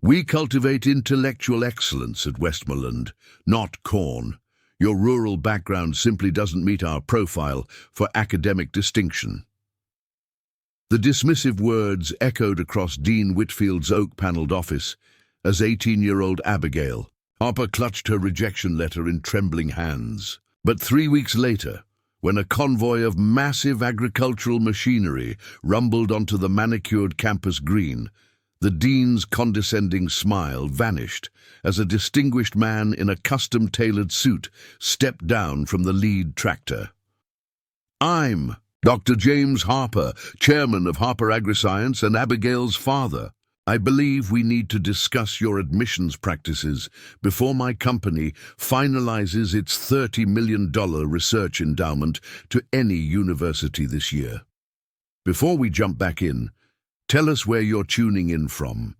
We cultivate intellectual excellence at Westmoreland, not corn. Your rural background simply doesn't meet our profile for academic distinction." The dismissive words echoed across Dean Whitfield's oak-panelled office as 18-year-old Abigail Harper clutched her rejection letter in trembling hands. But 3 weeks later, when a convoy of massive agricultural machinery rumbled onto the manicured campus green, the dean's condescending smile vanished as a distinguished man in a custom-tailored suit stepped down from the lead tractor. "I'm Dr. James Harper, chairman of Harper AgriScience and Abigail's father. I believe we need to discuss your admissions practices before my company finalizes its $30 million research endowment to any university this year. Before we jump back in, tell us where you're tuning in from,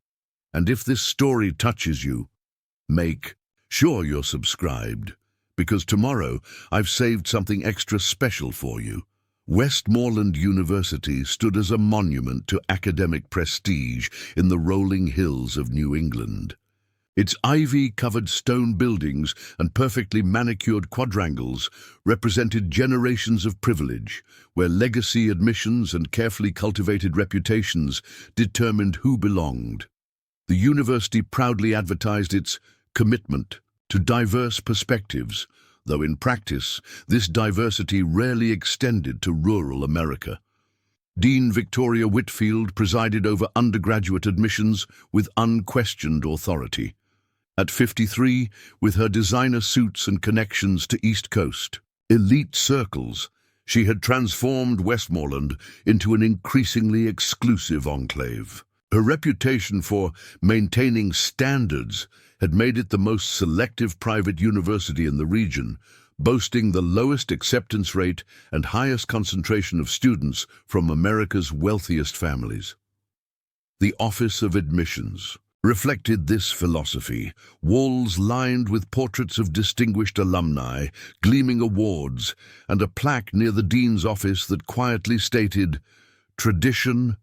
and if this story touches you, make sure you're subscribed, because tomorrow I've saved something extra special for you. Westmoreland University stood as a monument to academic prestige in the rolling hills of New England. Its ivy-covered stone buildings and perfectly manicured quadrangles represented generations of privilege, where legacy admissions and carefully cultivated reputations determined who belonged. The university proudly advertised its commitment to diverse perspectives, though in practice, this diversity rarely extended to rural America. Dean Victoria Whitfield presided over undergraduate admissions with unquestioned authority. At 53, with her designer suits and connections to East Coast elite circles, she had transformed Westmoreland into an increasingly exclusive enclave. Her reputation for maintaining standards had made it the most selective private university in the region, boasting the lowest acceptance rate and highest concentration of students from America's wealthiest families. The Office of Admissions reflected this philosophy, walls lined with portraits of distinguished alumni, gleaming awards, and a plaque near the dean's office that quietly stated, "Tradition,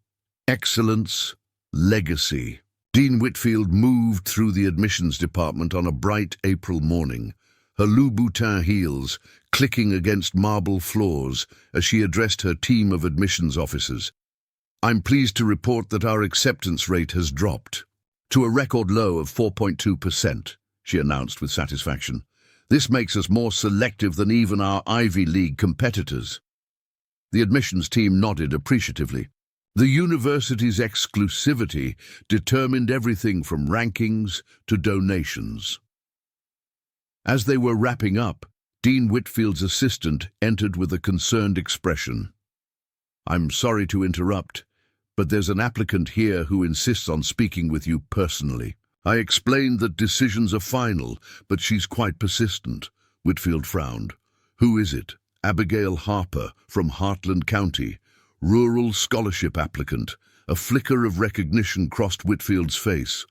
excellence, legacy." Dean Whitfield moved through the admissions department on a bright April morning, her Louboutin heels clicking against marble floors as she addressed her team of admissions officers. "I'm pleased to report that our acceptance rate has dropped to a record low of 4.2%, she announced with satisfaction. "This makes us more selective than even our Ivy League competitors." The admissions team nodded appreciatively. The university's exclusivity determined everything from rankings to donations. As they were wrapping up, Dean Whitfield's assistant entered with a concerned expression. "I'm sorry to interrupt, but there's an applicant here who insists on speaking with you personally." "I explained that decisions are final, but she's quite persistent." Whitfield frowned. "Who is it?" "Abigail Harper from Hartland County. Rural scholarship applicant." A flicker of recognition crossed Whitfield's face.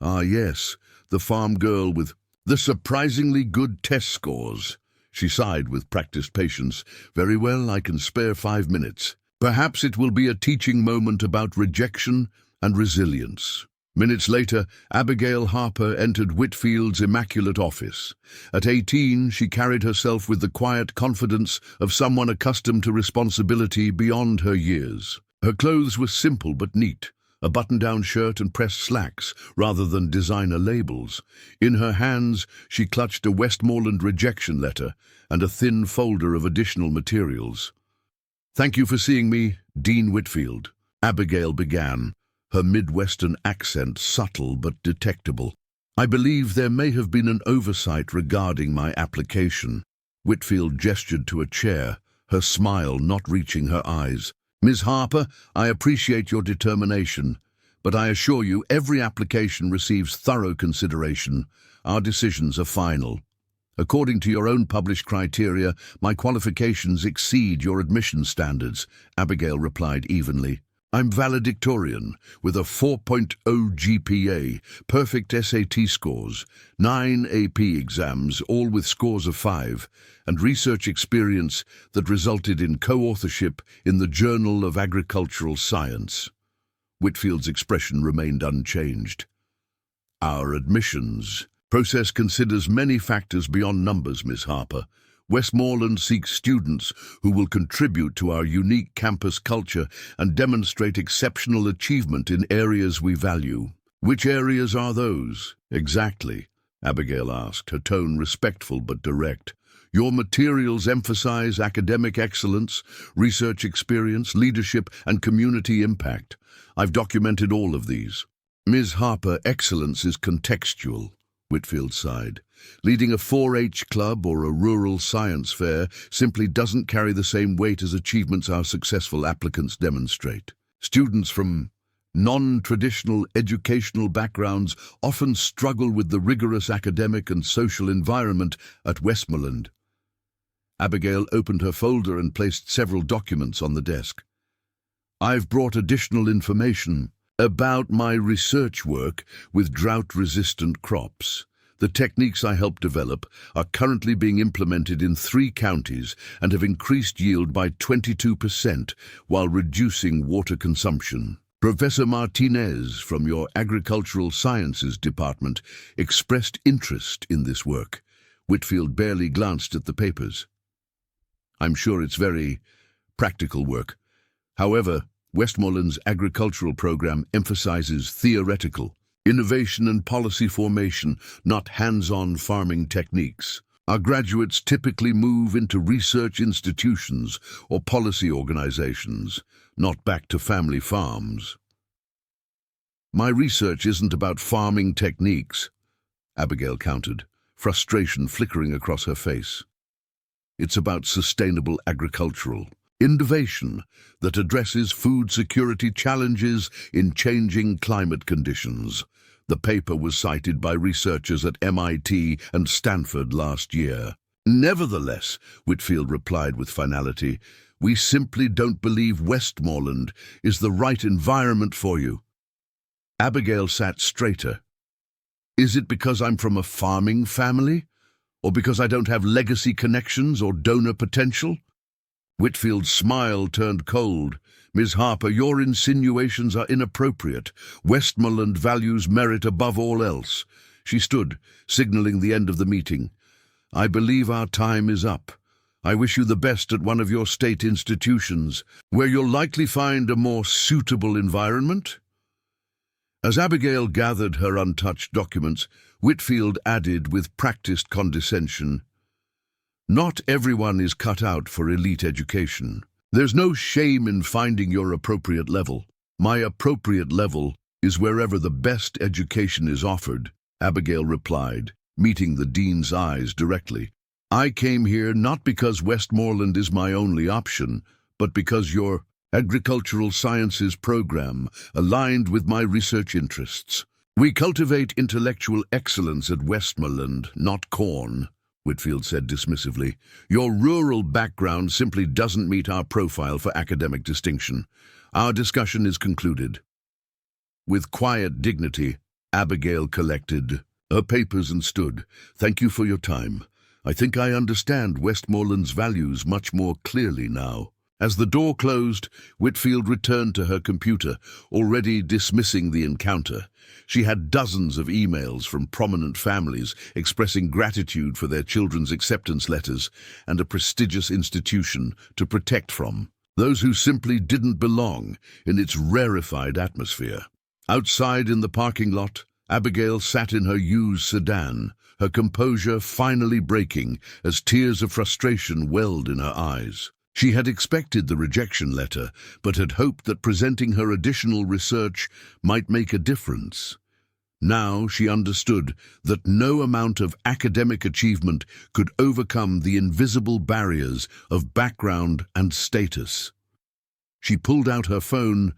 "Ah, yes, the farm girl with the surprisingly good test scores." She sighed with practiced patience. "Very well, I can spare 5 minutes. Perhaps it will be a teaching moment about rejection and resilience." Minutes later, Abigail Harper entered Whitfield's immaculate office. At 18, she carried herself with the quiet confidence of someone accustomed to responsibility beyond her years. Her clothes were simple but neat, a button-down shirt and pressed slacks rather than designer labels. In her hands, she clutched a Westmoreland rejection letter and a thin folder of additional materials. "Thank you for seeing me, Dean Whitfield," Abigail began, her Midwestern accent subtle but detectable. "I believe there may have been an oversight regarding my application." Whitfield gestured to a chair, her smile not reaching her eyes. "Ms. Harper, I appreciate your determination, but I assure you every application receives thorough consideration. Our decisions are final. According to your own published criteria, my qualifications exceed your admission standards," Abigail replied evenly. "I'm valedictorian, with a 4.0 GPA, perfect SAT scores, 9 AP exams, all with scores of 5, and research experience that resulted in co-authorship in the Journal of Agricultural Science." Whitfield's expression remained unchanged. Our admissions process considers many factors beyond numbers, Miss Harper. Westmoreland seeks students who will contribute to our unique campus culture and demonstrate exceptional achievement in areas we value. Which areas are those? Exactly, Abigail asked, her tone respectful but direct. Your materials emphasize academic excellence, research experience, leadership, and community impact. I've documented all of these. Ms. Harper, excellence is contextual, Whitfield sighed. Leading a 4-H club or a rural science fair simply doesn't carry the same weight as achievements our successful applicants demonstrate. Students from non-traditional educational backgrounds often struggle with the rigorous academic and social environment at Westmoreland. Abigail opened her folder and placed several documents on the desk. I've brought additional information about my research work with drought-resistant crops. The techniques I helped develop are currently being implemented in 3 counties and have increased yield by 22% while reducing water consumption. Professor Martinez from your Agricultural Sciences Department expressed interest in this work. Whitfield barely glanced at the papers. I'm sure it's very practical work. However, Westmoreland's agricultural program emphasizes theoretical innovation and policy formation, not hands-on farming techniques. Our graduates typically move into research institutions or policy organizations, not back to family farms. My research isn't about farming techniques, Abigail countered, frustration flickering across her face. It's about sustainable agricultural innovation that addresses food security challenges in changing climate conditions. The paper was cited by researchers at MIT and Stanford last year. Nevertheless, Whitfield replied with finality, we simply don't believe Westmoreland is the right environment for you. Abigail sat straighter. Is it because I'm from a farming family? Or because I don't have legacy connections or donor potential? Whitfield's smile turned cold. Ms. Harper, your insinuations are inappropriate. Westmoreland values merit above all else. She stood, signaling the end of the meeting. I believe our time is up. I wish you the best at one of your state institutions, where you'll likely find a more suitable environment. As Abigail gathered her untouched documents, Whitfield added with practiced condescension, not everyone is cut out for elite education. There's no shame in finding your appropriate level. My appropriate level is wherever the best education is offered, Abigail replied, meeting the dean's eyes directly. I came here not because Westmoreland is my only option, but because your agricultural sciences program aligned with my research interests. We cultivate intellectual excellence at Westmoreland, not corn, Whitfield said dismissively. Your rural background simply doesn't meet our profile for academic distinction. Our discussion is concluded. With quiet dignity, Abigail collected her papers and stood. Thank you for your time. I think I understand Westmoreland's values much more clearly now. As the door closed, Whitfield returned to her computer, already dismissing the encounter. She had dozens of emails from prominent families expressing gratitude for their children's acceptance letters and a prestigious institution to protect from. Those who simply didn't belong in its rarefied atmosphere. Outside in the parking lot, Abigail sat in her used sedan, her composure finally breaking as tears of frustration welled in her eyes. She had expected the rejection letter, but had hoped that presenting her additional research might make a difference. Now she understood that no amount of academic achievement could overcome the invisible barriers of background and status. She pulled out her phone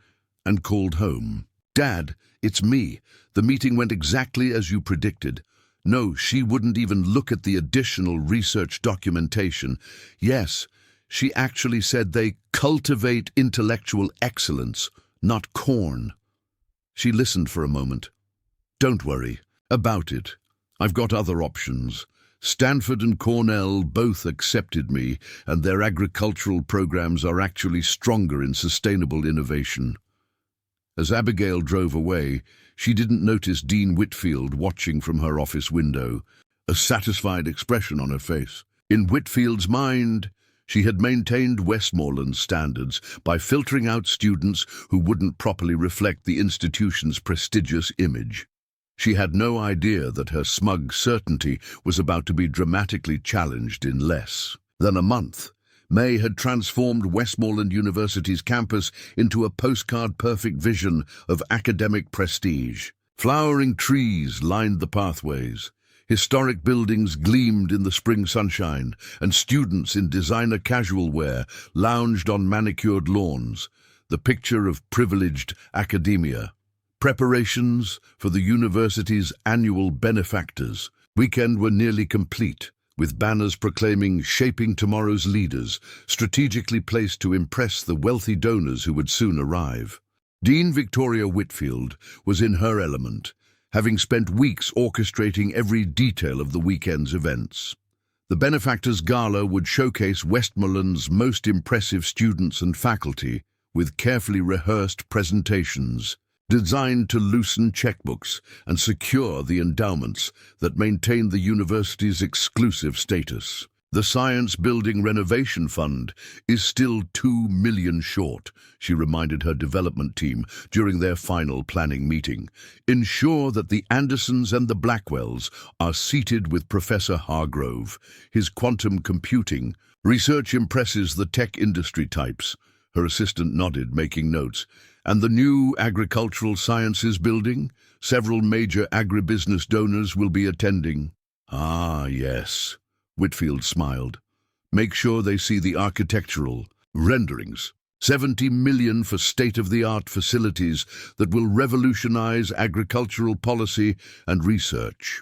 and called home. Dad, it's me. The meeting went exactly as you predicted. No, she wouldn't even look at the additional research documentation. Yes, she actually said they cultivate intellectual excellence, not corn. She listened for a moment. Don't worry about it. I've got other options. Stanford and Cornell both accepted me, and their agricultural programs are actually stronger in sustainable innovation. As Abigail drove away, she didn't notice Dean Whitfield watching from her office window, a satisfied expression on her face. In Whitfield's mind, she had maintained Westmoreland's standards by filtering out students who wouldn't properly reflect the institution's prestigious image. She had no idea that her smug certainty was about to be dramatically challenged in less than a month. May had transformed Westmoreland University's campus into a postcard-perfect vision of academic prestige. Flowering trees lined the pathways. Historic buildings gleamed in the spring sunshine, and students in designer casual wear lounged on manicured lawns, the picture of privileged academia. Preparations for the university's annual benefactors weekend were nearly complete, with banners proclaiming "Shaping Tomorrow's Leaders" strategically placed to impress the wealthy donors who would soon arrive. Dean Victoria Whitfield was in her element, having spent weeks orchestrating every detail of the weekend's events. The Benefactors Gala would showcase Westmoreland's most impressive students and faculty with carefully rehearsed presentations designed to loosen checkbooks and secure the endowments that maintain the university's exclusive status. The Science Building Renovation Fund is still $2 million short, she reminded her development team during their final planning meeting. Ensure that the Andersons and the Blackwells are seated with Professor Hargrove. His quantum computing research impresses the tech industry types. Her assistant nodded, making notes. And the new Agricultural Sciences Building? Several major agribusiness donors will be attending. Ah, yes, Whitfield smiled. Make sure they see the architectural renderings. $70 million for state-of-the-art facilities that will revolutionize agricultural policy and research.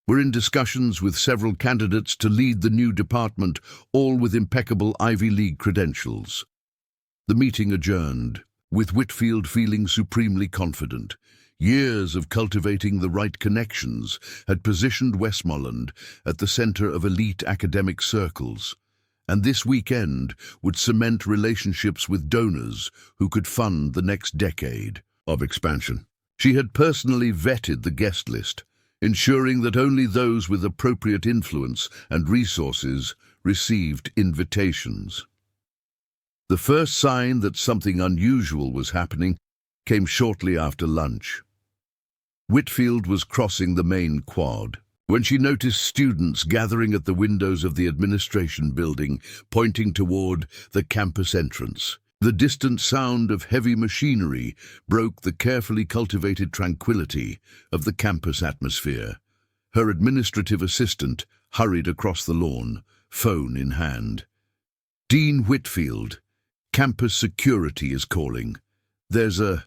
We're in discussions with several candidates to lead the new department, all with impeccable Ivy League credentials. The meeting adjourned, with Whitfield feeling supremely confident. Years of cultivating the right connections had positioned Westmoreland at the center of elite academic circles, and this weekend would cement relationships with donors who could fund the next decade of expansion. She had personally vetted the guest list, ensuring that only those with appropriate influence and resources received invitations. The first sign that something unusual was happening came shortly after lunch. Whitfield was crossing the main quad when she noticed students gathering at the windows of the administration building, pointing toward the campus entrance. The distant sound of heavy machinery broke the carefully cultivated tranquility of the campus atmosphere. Her administrative assistant hurried across the lawn, phone in hand. "Dean Whitfield, campus security is calling. There's a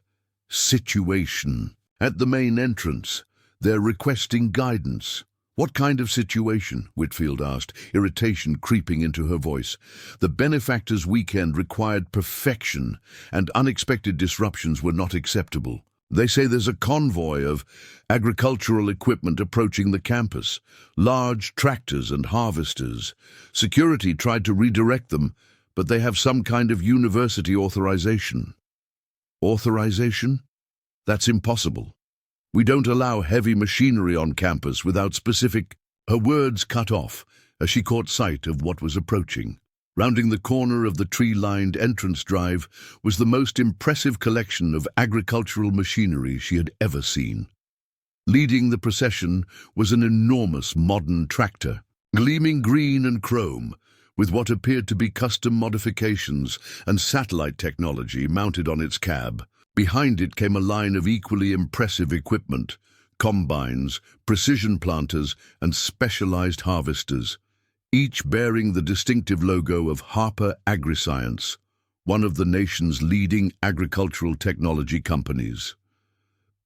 situation at the main entrance. They're requesting guidance." "What kind of situation?" Whitfield asked, irritation creeping into her voice. The benefactors' weekend required perfection, and unexpected disruptions were not acceptable. "They say there's a convoy of agricultural equipment approaching the campus, large tractors and harvesters. Security tried to redirect them, but they have some kind of university authorization." "Authorization? That's impossible. We don't allow heavy machinery on campus without specific—" Her words cut off as she caught sight of what was approaching. Rounding the corner of the tree-lined entrance drive was the most impressive collection of agricultural machinery she had ever seen. Leading the procession was an enormous modern tractor, gleaming green and chrome, with what appeared to be custom modifications and satellite technology mounted on its cab. Behind it came a line of equally impressive equipment: combines, precision planters, and specialized harvesters, each bearing the distinctive logo of Harper AgriScience, one of the nation's leading agricultural technology companies.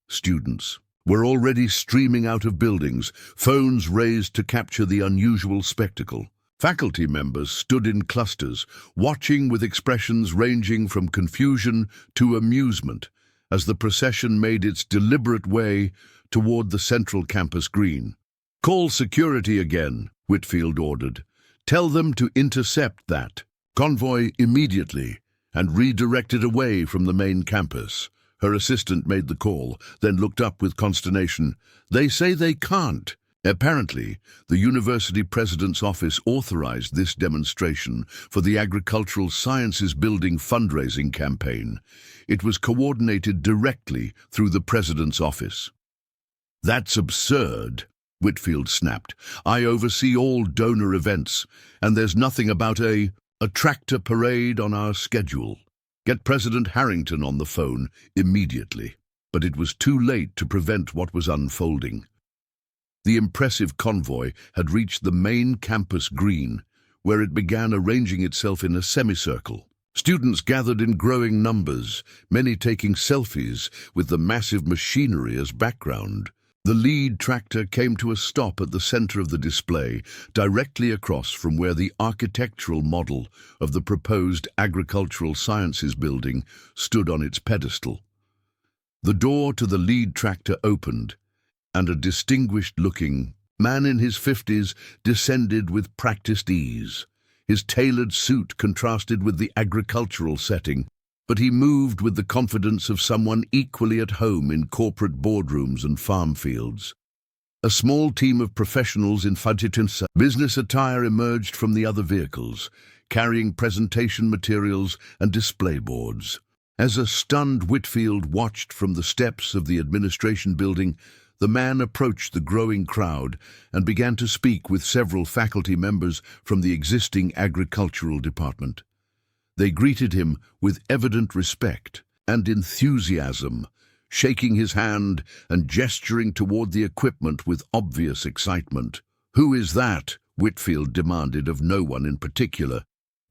Students were already streaming out of buildings, phones raised to capture the unusual spectacle. Faculty members stood in clusters, watching with expressions ranging from confusion to amusement as the procession made its deliberate way toward the central campus green. "Call security again," Whitfield ordered. "Tell them to intercept that convoy immediately and redirect it away from the main campus." Her assistant made the call, then looked up with consternation. "They say they can't." Apparently, the university president's office authorized this demonstration for the Agricultural Sciences Building fundraising campaign. It was coordinated directly through the president's office. "That's absurd," Whitfield snapped. "I oversee all donor events, and there's nothing about a tractor parade on our schedule. Get President Harrington on the phone immediately." But it was too late to prevent what was unfolding. The impressive convoy had reached the main campus green, where it began arranging itself in a semicircle. Students gathered in growing numbers, many taking selfies with the massive machinery as background. The lead tractor came to a stop at the center of the display, directly across from where the architectural model of the proposed Agricultural Sciences Building stood on its pedestal. The door to the lead tractor opened, and a distinguished-looking man in his 50s descended with practiced ease. His tailored suit contrasted with the agricultural setting, but he moved with the confidence of someone equally at home in corporate boardrooms and farm fields. A small team of professionals in business attire emerged from the other vehicles, carrying presentation materials and display boards. As a stunned Whitfield watched from the steps of the administration building, the man approached the growing crowd and began to speak with several faculty members from the existing agricultural department. They greeted him with evident respect and enthusiasm, shaking his hand and gesturing toward the equipment with obvious excitement. "Who is that?" Whitfield demanded of no one in particular.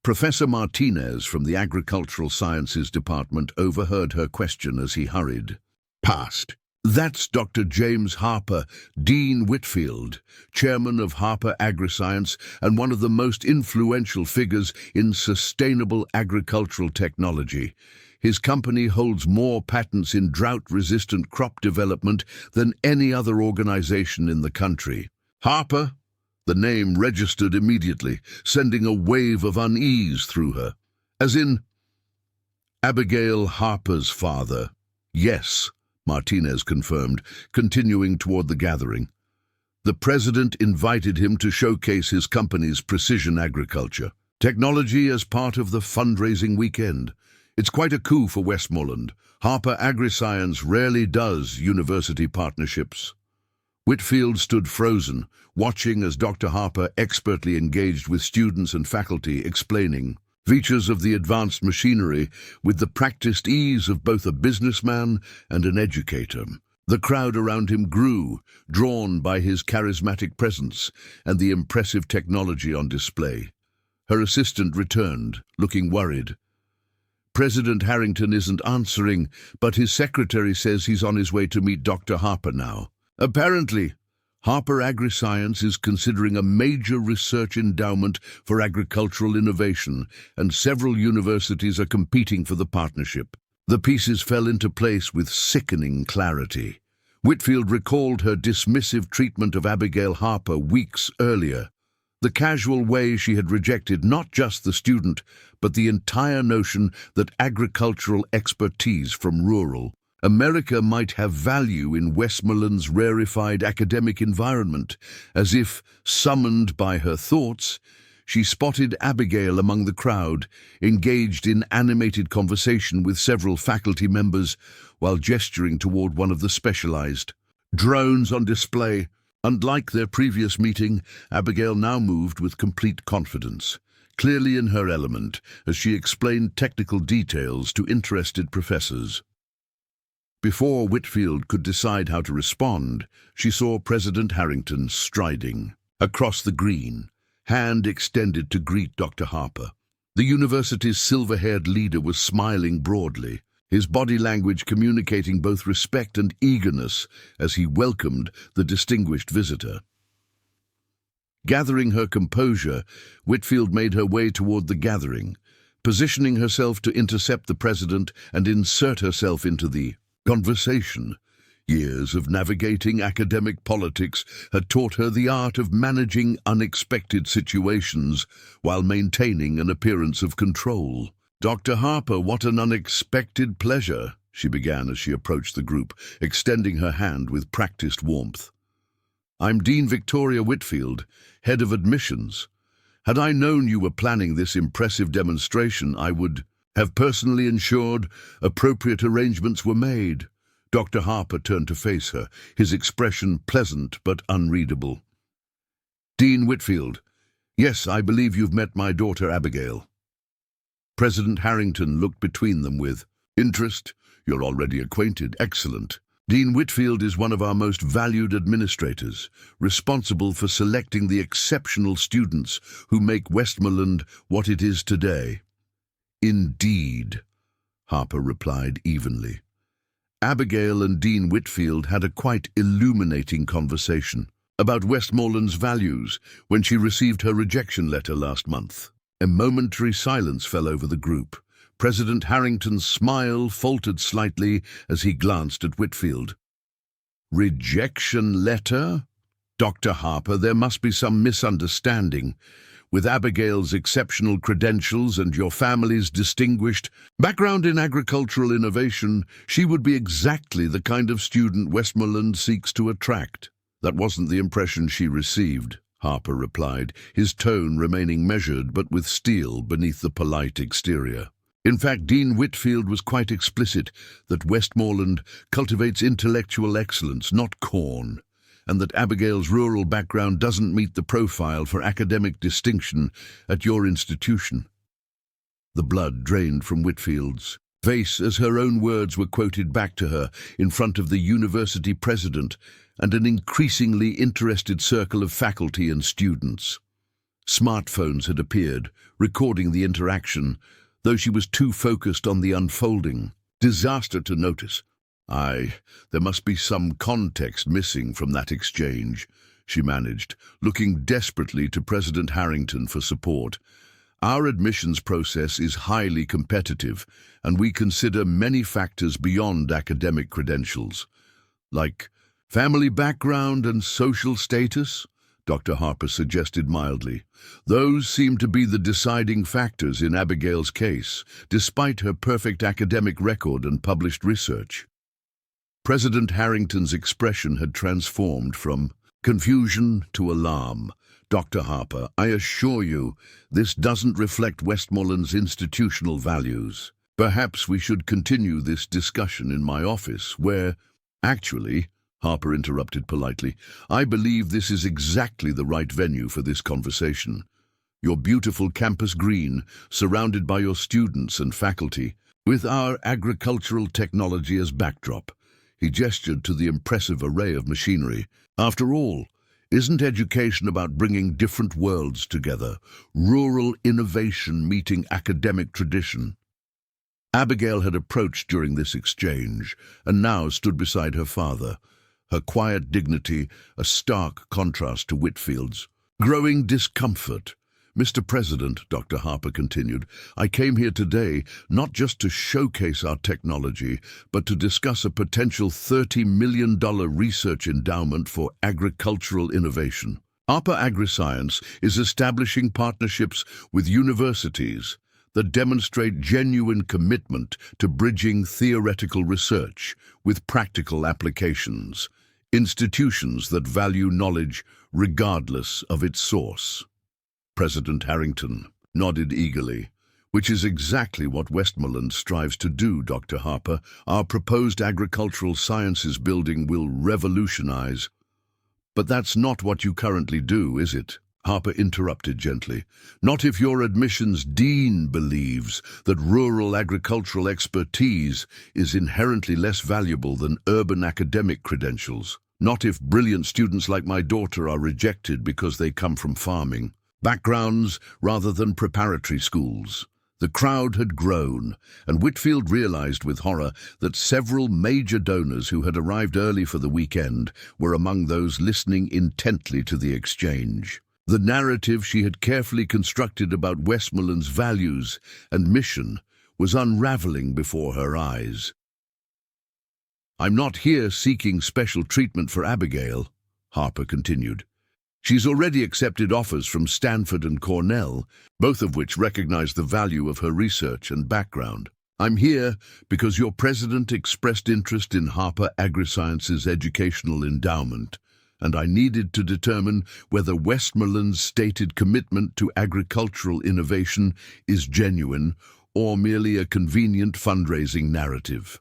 Professor Martinez from the Agricultural Sciences Department overheard her question as he hurried past. "That's Dr. James Harper, Dean Whitfield, chairman of Harper AgriScience and one of the most influential figures in sustainable agricultural technology. His company holds more patents in drought-resistant crop development than any other organization in the country." "Harper?" The name registered immediately, sending a wave of unease through her. "As in Abigail Harper's father?" "Yes," Martinez confirmed, continuing toward the gathering. "The president invited him to showcase his company's precision agriculture technology as part of the fundraising weekend. It's quite a coup for Westmoreland. Harper AgriScience rarely does university partnerships." Whitfield stood frozen, watching as Dr. Harper expertly engaged with students and faculty, explaining features of the advanced machinery with the practiced ease of both a businessman and an educator. The crowd around him grew, drawn by his charismatic presence and the impressive technology on display. Her assistant returned, looking worried. "President Harrington isn't answering, but his secretary says he's on his way to meet Dr. Harper now." "Apparently, Harper AgriScience is considering a major research endowment for agricultural innovation, and several universities are competing for the partnership." The pieces fell into place with sickening clarity. Whitfield recalled her dismissive treatment of Abigail Harper weeks earlier, the casual way she had rejected not just the student, but the entire notion that agricultural expertise from rural America might have value in Westmoreland's rarefied academic environment. As if summoned by her thoughts, she spotted Abigail among the crowd, engaged in animated conversation with several faculty members while gesturing toward one of the specialized drones on display. Unlike their previous meeting, Abigail now moved with complete confidence, clearly in her element, as she explained technical details to interested professors. Before Whitfield could decide how to respond, she saw President Harrington striding across the green, hand extended to greet Dr. Harper. The university's silver-haired leader was smiling broadly, his body language communicating both respect and eagerness as he welcomed the distinguished visitor. Gathering her composure, Whitfield made her way toward the gathering, positioning herself to intercept the president and insert herself into the conversation. Years of navigating academic politics had taught her the art of managing unexpected situations while maintaining an appearance of control. "Dr. Harper, what an unexpected pleasure," she began as she approached the group, extending her hand with practiced warmth. "I'm Dean Victoria Whitfield, head of admissions. Had I known you were planning this impressive demonstration, I would have personally ensured appropriate arrangements were made." Dr. Harper turned to face her, his expression pleasant but unreadable. "Dean Whitfield, yes, I believe you've met my daughter Abigail." President Harrington looked between them with interest. "You're already acquainted. Excellent. Dean Whitfield is one of our most valued administrators, responsible for selecting the exceptional students who make Westmoreland what it is today." "Indeed," Harper replied evenly. Abigail and Dean Whitfield had a quite illuminating conversation about Westmoreland's values when she received her rejection letter last month. A momentary silence fell over the group. President Harrington's smile faltered slightly as he glanced at Whitfield. "Rejection letter? Dr. Harper, there must be some misunderstanding. With Abigail's exceptional credentials and your family's distinguished background in agricultural innovation, she would be exactly the kind of student Westmoreland seeks to attract." "That wasn't the impression she received," Harper replied, his tone remaining measured but with steel beneath the polite exterior. "In fact, Dean Whitfield was quite explicit that Westmoreland cultivates intellectual excellence, not corn, and that Abigail's rural background doesn't meet the profile for academic distinction at your institution." The blood drained from Whitfield's face as her own words were quoted back to her in front of the university president and an increasingly interested circle of faculty and students. Smartphones had appeared, recording the interaction, though she was too focused on the unfolding disaster to notice. There must be some context missing from that exchange," she managed, looking desperately to President Harrington for support. "Our admissions process is highly competitive, and we consider many factors beyond academic credentials, like family background and social status," Dr. Harper suggested mildly. "Those seem to be the deciding factors in Abigail's case, despite her perfect academic record and published research." President Harrington's expression had transformed from confusion to alarm. "Dr. Harper, I assure you, this doesn't reflect Westmoreland's institutional values. Perhaps we should continue this discussion in my office, where—" "Actually," Harper interrupted politely, "I believe this is exactly the right venue for this conversation. Your beautiful campus green, surrounded by your students and faculty, with our agricultural technology as backdrop." He gestured to the impressive array of machinery. "After all, isn't education about bringing different worlds together, rural innovation meeting academic tradition?" Abigail had approached during this exchange and now stood beside her father, her quiet dignity a stark contrast to Whitfield's growing discomfort. "Mr. President," Dr. Harper continued, "I came here today not just to showcase our technology, but to discuss a potential $30 million research endowment for agricultural innovation. Harper AgriScience is establishing partnerships with universities that demonstrate genuine commitment to bridging theoretical research with practical applications, institutions that value knowledge regardless of its source." President Harrington nodded eagerly. "Which is exactly what Westmoreland strives to do, Dr. Harper. Our proposed agricultural sciences building will revolutionize." "But that's not what you currently do, is it?" Harper interrupted gently. "Not if your admissions dean believes that rural agricultural expertise is inherently less valuable than urban academic credentials. Not if brilliant students like my daughter are rejected because they come from farming backgrounds rather than preparatory schools." The crowd had grown, and Whitfield realized with horror that several major donors who had arrived early for the weekend were among those listening intently to the exchange. The narrative she had carefully constructed about Westmoreland's values and mission was unraveling before her eyes. "I'm not here seeking special treatment for Abigail," Harper continued. "She's already accepted offers from Stanford and Cornell, both of which recognize the value of her research and background. I'm here because your president expressed interest in Harper AgriScience's educational endowment, and I needed to determine whether Westmoreland's stated commitment to agricultural innovation is genuine or merely a convenient fundraising narrative.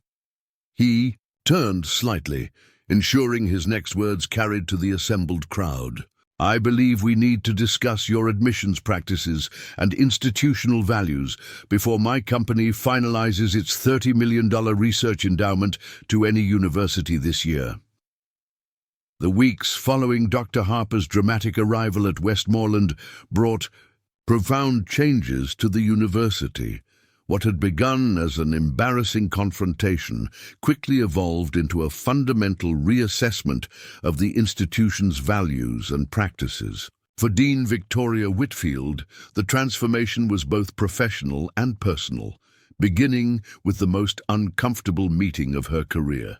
He turned slightly, ensuring his next words carried to the assembled crowd. I believe we need to discuss your admissions practices and institutional values before my company finalizes its $30 million research endowment to any university this year. The weeks following Dr. Harper's dramatic arrival at Westmoreland brought profound changes to the university. What had begun as an embarrassing confrontation quickly evolved into a fundamental reassessment of the institution's values and practices. For Dean Victoria Whitfield, the transformation was both professional and personal, beginning with the most uncomfortable meeting of her career.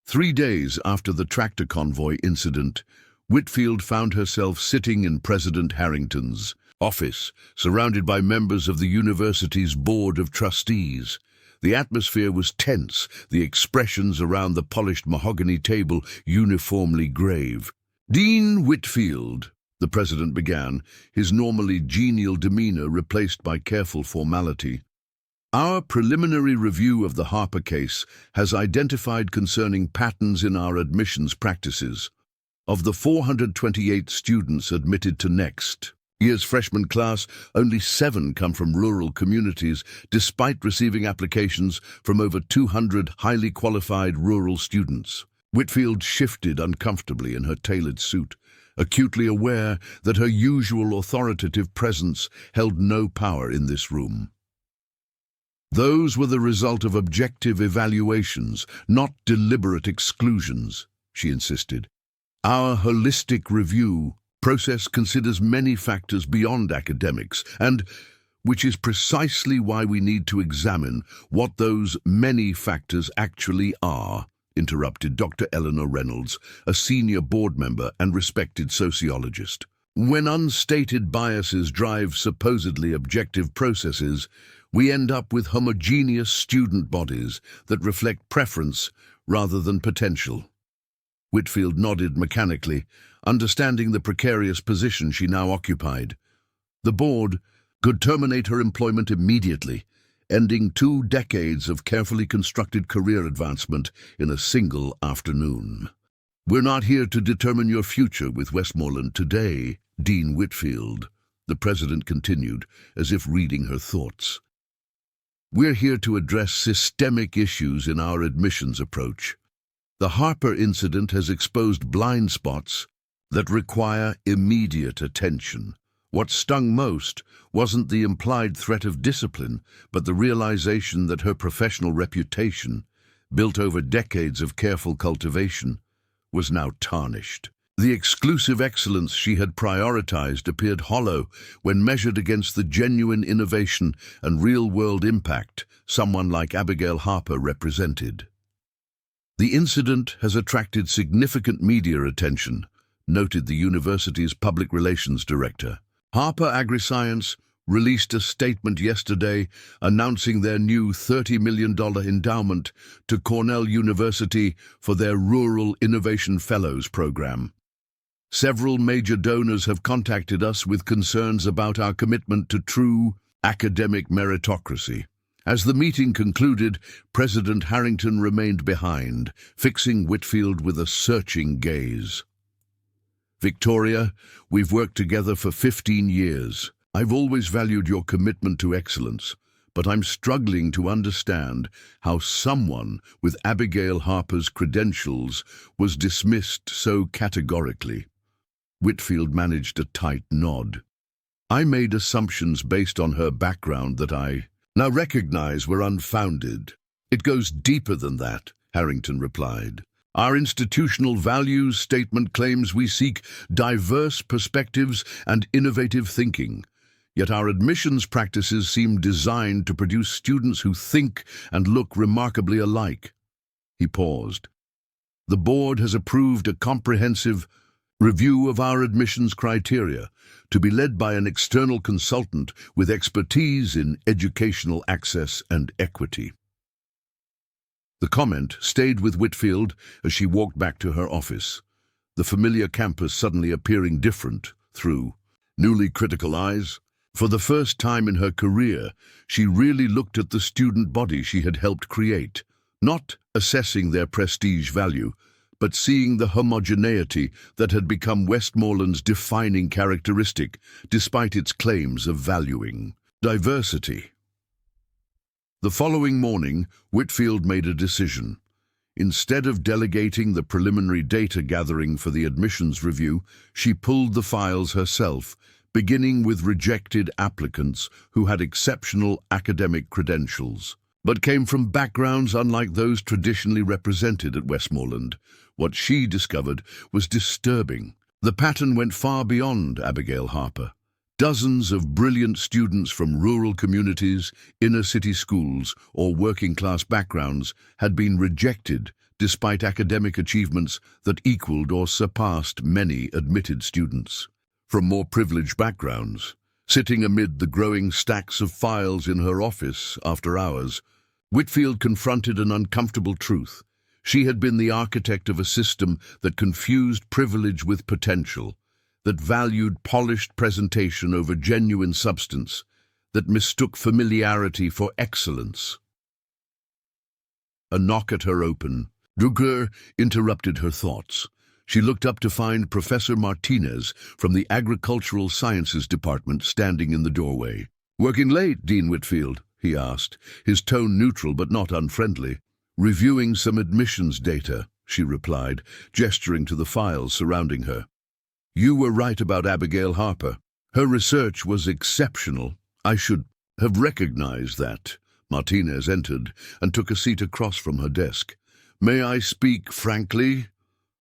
3 days after the tractor convoy incident, Whitfield found herself sitting in President Harrington's office, surrounded by members of the university's Board of Trustees. The atmosphere was tense, the expressions around the polished mahogany table uniformly grave. "Dean Whitfield," the president began, his normally genial demeanor replaced by careful formality. "Our preliminary review of the Harper case has identified concerning patterns in our admissions practices. Of the 428 students admitted to next year's freshman class, only 7 come from rural communities, despite receiving applications from over 200 highly qualified rural students." Whitfield shifted uncomfortably in her tailored suit, acutely aware that her usual authoritative presence held no power in this room. "Those were the result of objective evaluations, not deliberate exclusions," she insisted. "Our holistic review process considers many factors beyond academics, and which is precisely why we need to examine what those many factors actually are," interrupted Dr. Eleanor Reynolds, a senior board member and respected sociologist. "When unstated biases drive supposedly objective processes, we end up with homogeneous student bodies that reflect preference rather than potential." Whitfield nodded mechanically, understanding the precarious position she now occupied. The board could terminate her employment immediately, ending 2 decades of carefully constructed career advancement in a single afternoon. "We're not here to determine your future with Westmoreland today, Dean Whitfield," the president continued, as if reading her thoughts. "We're here to address systemic issues in our admissions approach. The Harper incident has exposed blind spots that require immediate attention. What stung most wasn't the implied threat of discipline, but the realization that her professional reputation, built over decades of careful cultivation, was now tarnished. The exclusive excellence she had prioritized appeared hollow when measured against the genuine innovation and real-world impact someone like Abigail Harper represented. "The incident has attracted significant media attention," noted the university's public relations director. "Harper AgriScience released a statement yesterday announcing their new $30 million endowment to Cornell University for their Rural Innovation Fellows program. Several major donors have contacted us with concerns about our commitment to true academic meritocracy." As the meeting concluded, President Harrington remained behind, fixing Whitfield with a searching gaze. "Victoria, we've worked together for 15 years. I've always valued your commitment to excellence, but I'm struggling to understand how someone with Abigail Harper's credentials was dismissed so categorically." Whitfield managed a tight nod. "I made assumptions based on her background that I now recognize were unfounded." "It goes deeper than that," Harrington replied. "Our institutional values statement claims we seek diverse perspectives and innovative thinking, yet our admissions practices seem designed to produce students who think and look remarkably alike." He paused. "The board has approved a comprehensive Review of our admissions criteria, to be led by an external consultant with expertise in educational access and equity. The comment stayed with Whitfield as she walked back to her office, the familiar campus suddenly appearing different through newly critical eyes. For the first time in her career, she really looked at the student body she had helped create, not assessing their prestige value, but seeing the homogeneity that had become Westmoreland's defining characteristic, despite its claims of valuing diversity. The following morning, Whitfield made a decision. Instead of delegating the preliminary data gathering for the admissions review, she pulled the files herself, beginning with rejected applicants who had exceptional academic credentials, but came from backgrounds unlike those traditionally represented at Westmoreland. What she discovered was disturbing. The pattern went far beyond Abigail Harper. Dozens of brilliant students from rural communities, inner-city schools, or working-class backgrounds had been rejected despite academic achievements that equaled or surpassed many admitted students. From more privileged backgrounds, sitting amid the growing stacks of files in her office after hours, Whitfield confronted an uncomfortable truth. She had been the architect of a system that confused privilege with potential, that valued polished presentation over genuine substance, that mistook familiarity for excellence. A knock at her door interrupted her thoughts. She looked up to find Professor Martinez from the Agricultural Sciences Department standing in the doorway. "Working late, Dean Whitfield?" he asked, his tone neutral but not unfriendly. "Reviewing some admissions data," she replied, gesturing to the files surrounding her. "You were right about Abigail Harper. Her research was exceptional. I should have recognized that." Martinez entered and took a seat across from her desk. "May I speak frankly?"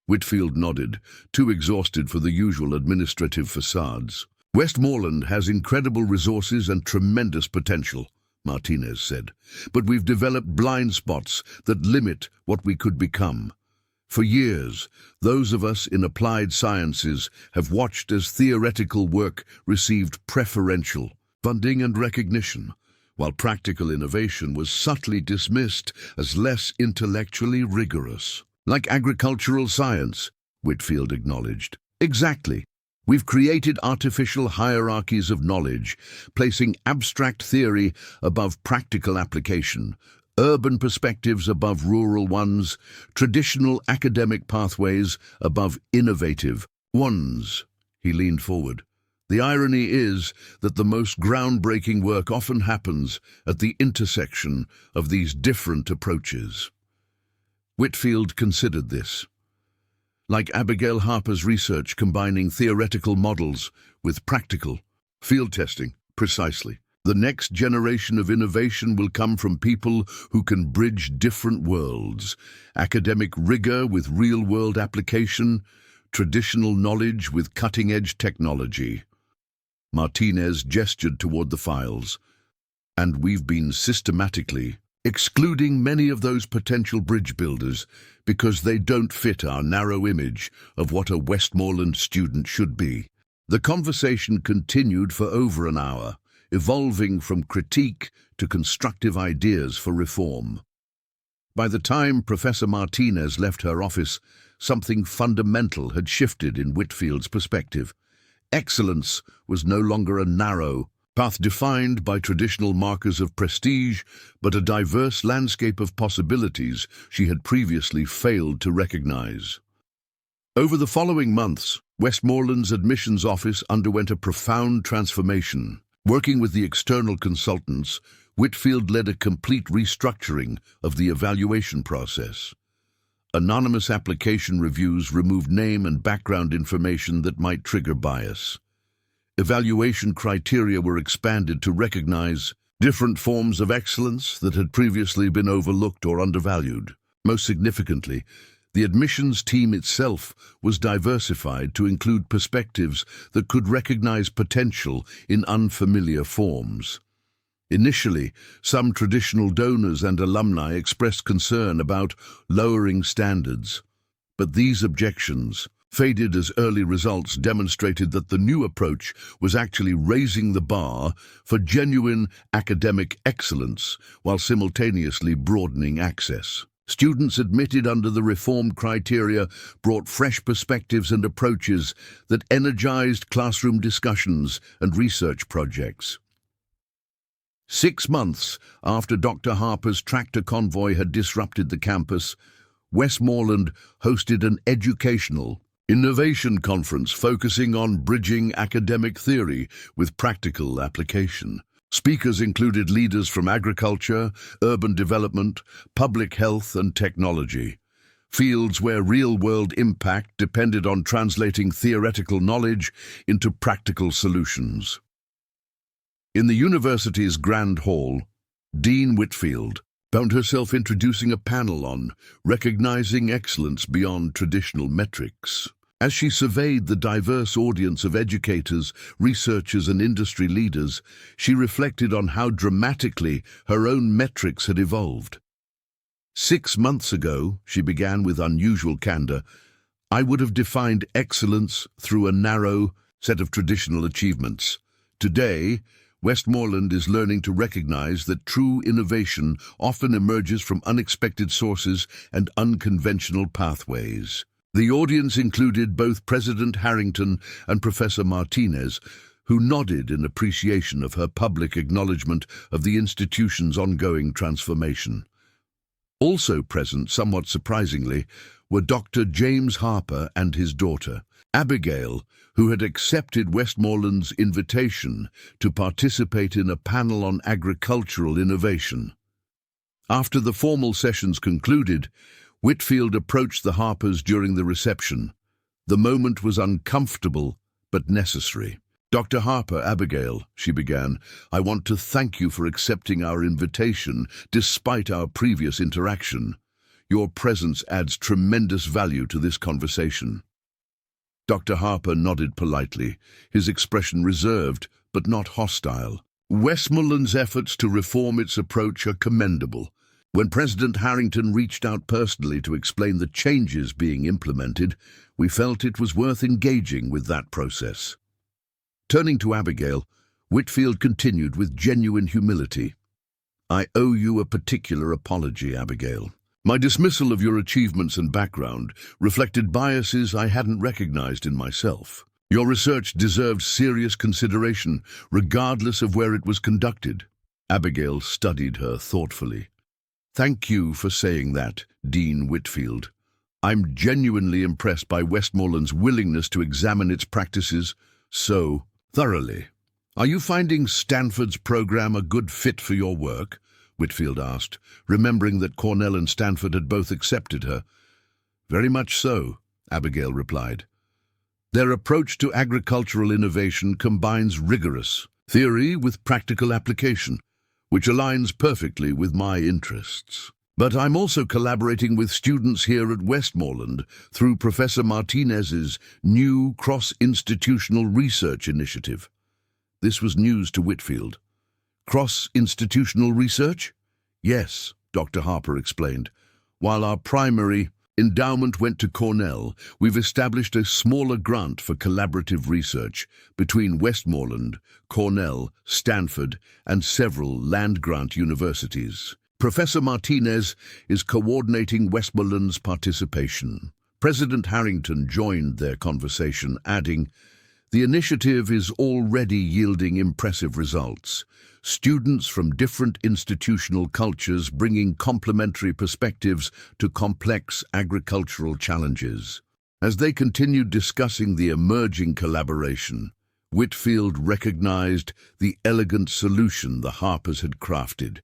Whitfield nodded, too exhausted for the usual administrative facades. "Westmoreland has incredible resources and tremendous potential," Martinez said, "but we've developed blind spots that limit what we could become. For years, those of us in applied sciences have watched as theoretical work received preferential funding and recognition, while practical innovation was subtly dismissed as less intellectually rigorous. Like agricultural science," Whitfield acknowledged. "Exactly. We've created artificial hierarchies of knowledge, placing abstract theory above practical application, urban perspectives above rural ones, traditional academic pathways above innovative ones." He leaned forward. "The irony is that the most groundbreaking work often happens at the intersection of these different approaches." Whitfield considered this. Like Abigail Harper's research combining theoretical models with practical field testing, precisely. The next generation of innovation will come from people who can bridge different worlds, academic rigor with real-world application, traditional knowledge with cutting-edge technology. Martinez gestured toward the files. "And we've been systematically excluding many of those potential bridge builders because they don't fit our narrow image of what a Westmoreland student should be." The conversation continued for over an hour, evolving from critique to constructive ideas for reform. By the time Professor Martinez left her office, something fundamental had shifted in Whitfield's perspective. Excellence was no longer a narrow path defined by traditional markers of prestige, but a diverse landscape of possibilities she had previously failed to recognize. Over the following months, Westmoreland's admissions office underwent a profound transformation. Working with the external consultants, Whitfield led a complete restructuring of the evaluation process. Anonymous application reviews removed name and background information that might trigger bias. Evaluation criteria were expanded to recognize different forms of excellence that had previously been overlooked or undervalued. Most significantly, the admissions team itself was diversified to include perspectives that could recognize potential in unfamiliar forms. Initially, some traditional donors and alumni expressed concern about lowering standards, but these objections faded as early results demonstrated that the new approach was actually raising the bar for genuine academic excellence while simultaneously broadening access. Students admitted under the reformed criteria brought fresh perspectives and approaches that energized classroom discussions and research projects. 6 months after Dr. Harper's tractor convoy had disrupted the campus, Westmoreland hosted an educational innovation conference focusing on bridging academic theory with practical application. Speakers included leaders from agriculture, urban development, public health, and technology, fields where real-world impact depended on translating theoretical knowledge into practical solutions. In the university's Grand Hall, Dean Whitfield found herself introducing a panel on recognizing excellence beyond traditional metrics. As she surveyed the diverse audience of educators, researchers, and industry leaders, she reflected on how dramatically her own metrics had evolved. 6 months ago, she began with unusual candor, I would have defined excellence through a narrow set of traditional achievements. Today, Westmoreland is learning to recognize that true innovation often emerges from unexpected sources and unconventional pathways. The audience included both President Harrington and Professor Martinez, who nodded in appreciation of her public acknowledgement of the institution's ongoing transformation. Also present, somewhat surprisingly, were Dr. James Harper and his daughter, Abigail, who had accepted Westmoreland's invitation to participate in a panel on agricultural innovation. After the formal sessions concluded, Whitfield approached the Harpers during the reception. The moment was uncomfortable, but necessary. Dr. Harper, Abigail, she began, I want to thank you for accepting our invitation despite our previous interaction. Your presence adds tremendous value to this conversation. Dr. Harper nodded politely, his expression reserved, but not hostile. Westmoreland's efforts to reform its approach are commendable. When President Harrington reached out personally to explain the changes being implemented, we felt it was worth engaging with that process. Turning to Abigail, Whitfield continued with genuine humility. I owe you a particular apology, Abigail. My dismissal of your achievements and background reflected biases I hadn't recognized in myself. Your research deserved serious consideration, regardless of where it was conducted. Abigail studied her thoughtfully. Thank you for saying that, Dean Whitfield. I'm genuinely impressed by Westmoreland's willingness to examine its practices so thoroughly. Are you finding Stanford's program a good fit for your work? Whitfield asked, remembering that Cornell and Stanford had both accepted her. Very much so, Abigail replied. Their approach to agricultural innovation combines rigorous theory with practical application, which aligns perfectly with my interests. But I'm also collaborating with students here at Westmoreland through Professor Martinez's new cross-institutional research initiative. This was news to Whitfield. Cross-institutional research? Yes, Dr. Harper explained. While our primary endowment went to Cornell, we've established a smaller grant for collaborative research between Westmoreland, Cornell, Stanford, and several land-grant universities. Professor Martinez is coordinating Westmoreland's participation. President Harrington joined their conversation, adding, the initiative is already yielding impressive results. Students from different institutional cultures bringing complementary perspectives to complex agricultural challenges. As they continued discussing the emerging collaboration, Whitfield recognized the elegant solution the Harpers had crafted,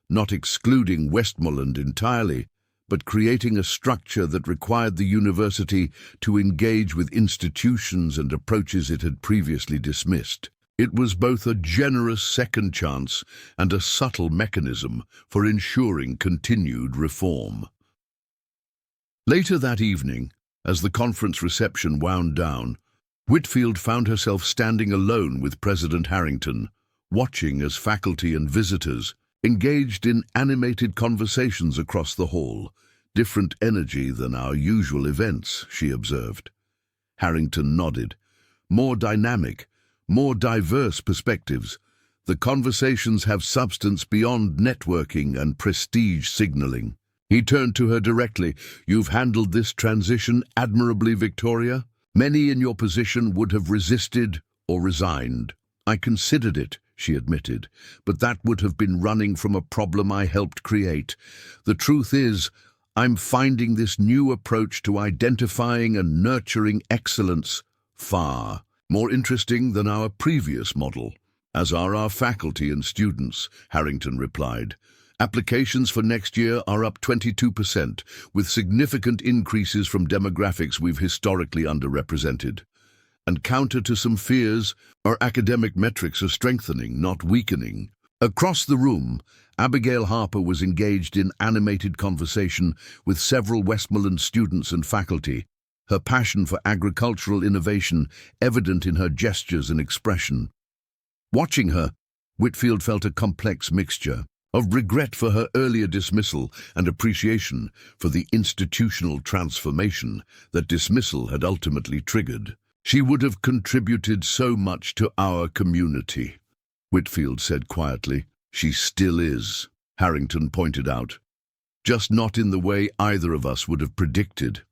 not excluding Westmoreland entirely, but creating a structure that required the university to engage with institutions and approaches it had previously dismissed. It was both a generous second chance and a subtle mechanism for ensuring continued reform. Later that evening, as the conference reception wound down, Whitfield found herself standing alone with President Harrington, watching as faculty and visitors engaged in animated conversations across the hall. Different energy than our usual events, she observed. Harrington nodded. More dynamic, more diverse perspectives. The conversations have substance beyond networking and prestige signaling. He turned to her directly. You've handled this transition admirably, Victoria. Many in your position would have resisted or resigned. I considered it, she admitted, but that would have been running from a problem I helped create. The truth is, I'm finding this new approach to identifying and nurturing excellence far more interesting than our previous model. As are our faculty and students, Harrington replied. Applications for next year are up 22%, with significant increases from demographics we've historically underrepresented. And counter to some fears, our academic metrics are strengthening, not weakening. Across the room, Abigail Harper was engaged in animated conversation with several Westmoreland students and faculty, her passion for agricultural innovation evident in her gestures and expression. Watching her, Whitfield felt a complex mixture of regret for her earlier dismissal and appreciation for the institutional transformation that dismissal had ultimately triggered. She would have contributed so much to our community, Whitfield said quietly. She still is, Harrington pointed out. Just not in the way either of us would have predicted.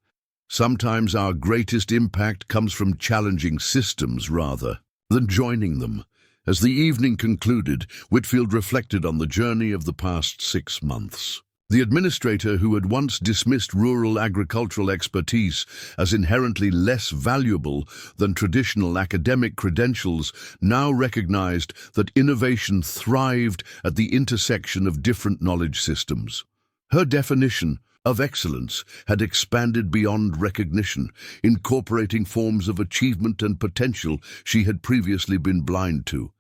Sometimes our greatest impact comes from challenging systems rather than joining them. As the evening concluded, Whitfield reflected on the journey of the past 6 months. The administrator who had once dismissed rural agricultural expertise as inherently less valuable than traditional academic credentials now recognized that innovation thrived at the intersection of different knowledge systems. Her definition of excellence had expanded beyond recognition, incorporating forms of achievement and potential she had previously been blind to.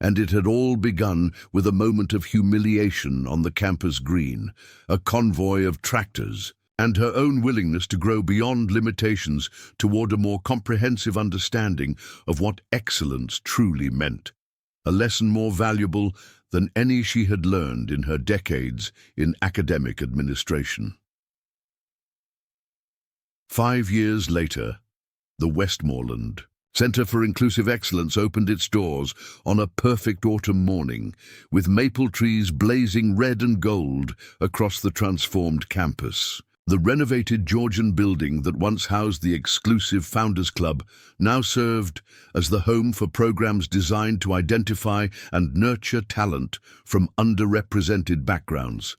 And it had all begun with a moment of humiliation on the campus green, a convoy of tractors, and her own willingness to grow beyond limitations toward a more comprehensive understanding of what excellence truly meant, a lesson more valuable than any she had learned in her decades in academic administration. 5 years later, the Westmoreland Center for Inclusive Excellence opened its doors on a perfect autumn morning, with maple trees blazing red and gold across the transformed campus. The renovated Georgian building that once housed the exclusive Founders Club now served as the home for programs designed to identify and nurture talent from underrepresented backgrounds.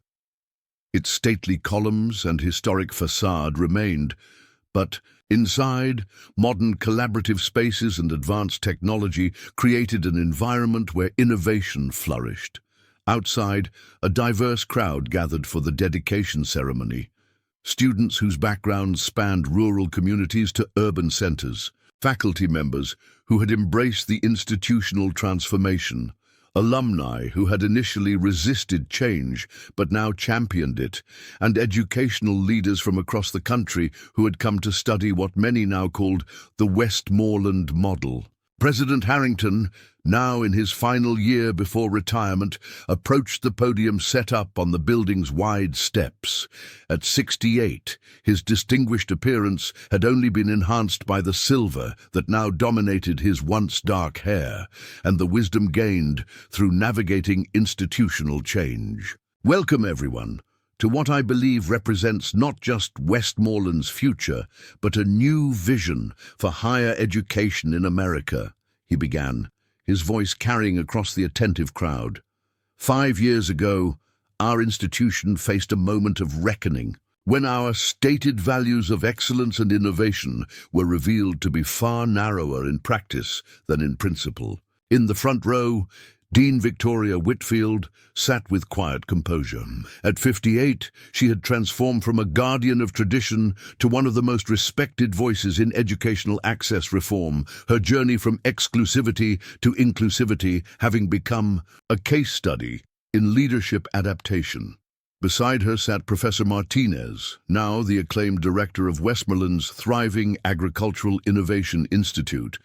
Its stately columns and historic facade remained, but inside, modern collaborative spaces and advanced technology created an environment where innovation flourished. Outside, a diverse crowd gathered for the dedication ceremony. Students whose backgrounds spanned rural communities to urban centers, faculty members who had embraced the institutional transformation, alumni who had initially resisted change but now championed it, and educational leaders from across the country who had come to study what many now called the Westmoreland model. President Harrington, now in his final year before retirement, approached the podium set up on the building's wide steps. At 68, his distinguished appearance had only been enhanced by the silver that now dominated his once dark hair, and the wisdom gained through navigating institutional change. Welcome, everyone, to what I believe represents not just Westmoreland's future, but a new vision for higher education in America, he began, his voice carrying across the attentive crowd. 5 years ago, our institution faced a moment of reckoning, when our stated values of excellence and innovation were revealed to be far narrower in practice than in principle. In the front row, Dean Victoria Whitfield sat with quiet composure. At 58, she had transformed from a guardian of tradition to one of the most respected voices in educational access reform, her journey from exclusivity to inclusivity having become a case study in leadership adaptation. Beside her sat Professor Martinez, now the acclaimed director of Westmoreland's thriving Agricultural Innovation Institute,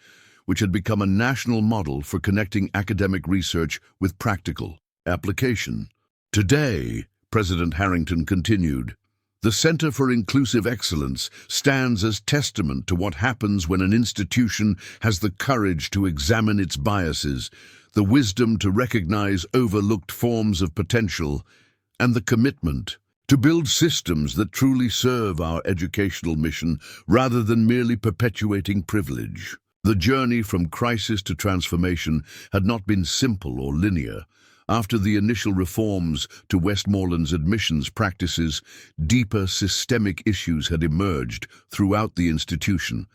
which had become a national model for connecting academic research with practical application. Today, President Harrington continued, The Center for Inclusive Excellence stands as testament to what happens when an institution has the courage to examine its biases, the wisdom to recognize overlooked forms of potential, and the commitment to build systems that truly serve our educational mission rather than merely perpetuating privilege. The journey from crisis to transformation had not been simple or linear. After the initial reforms to Westmoreland's admissions practices, deeper systemic issues had emerged throughout the institution.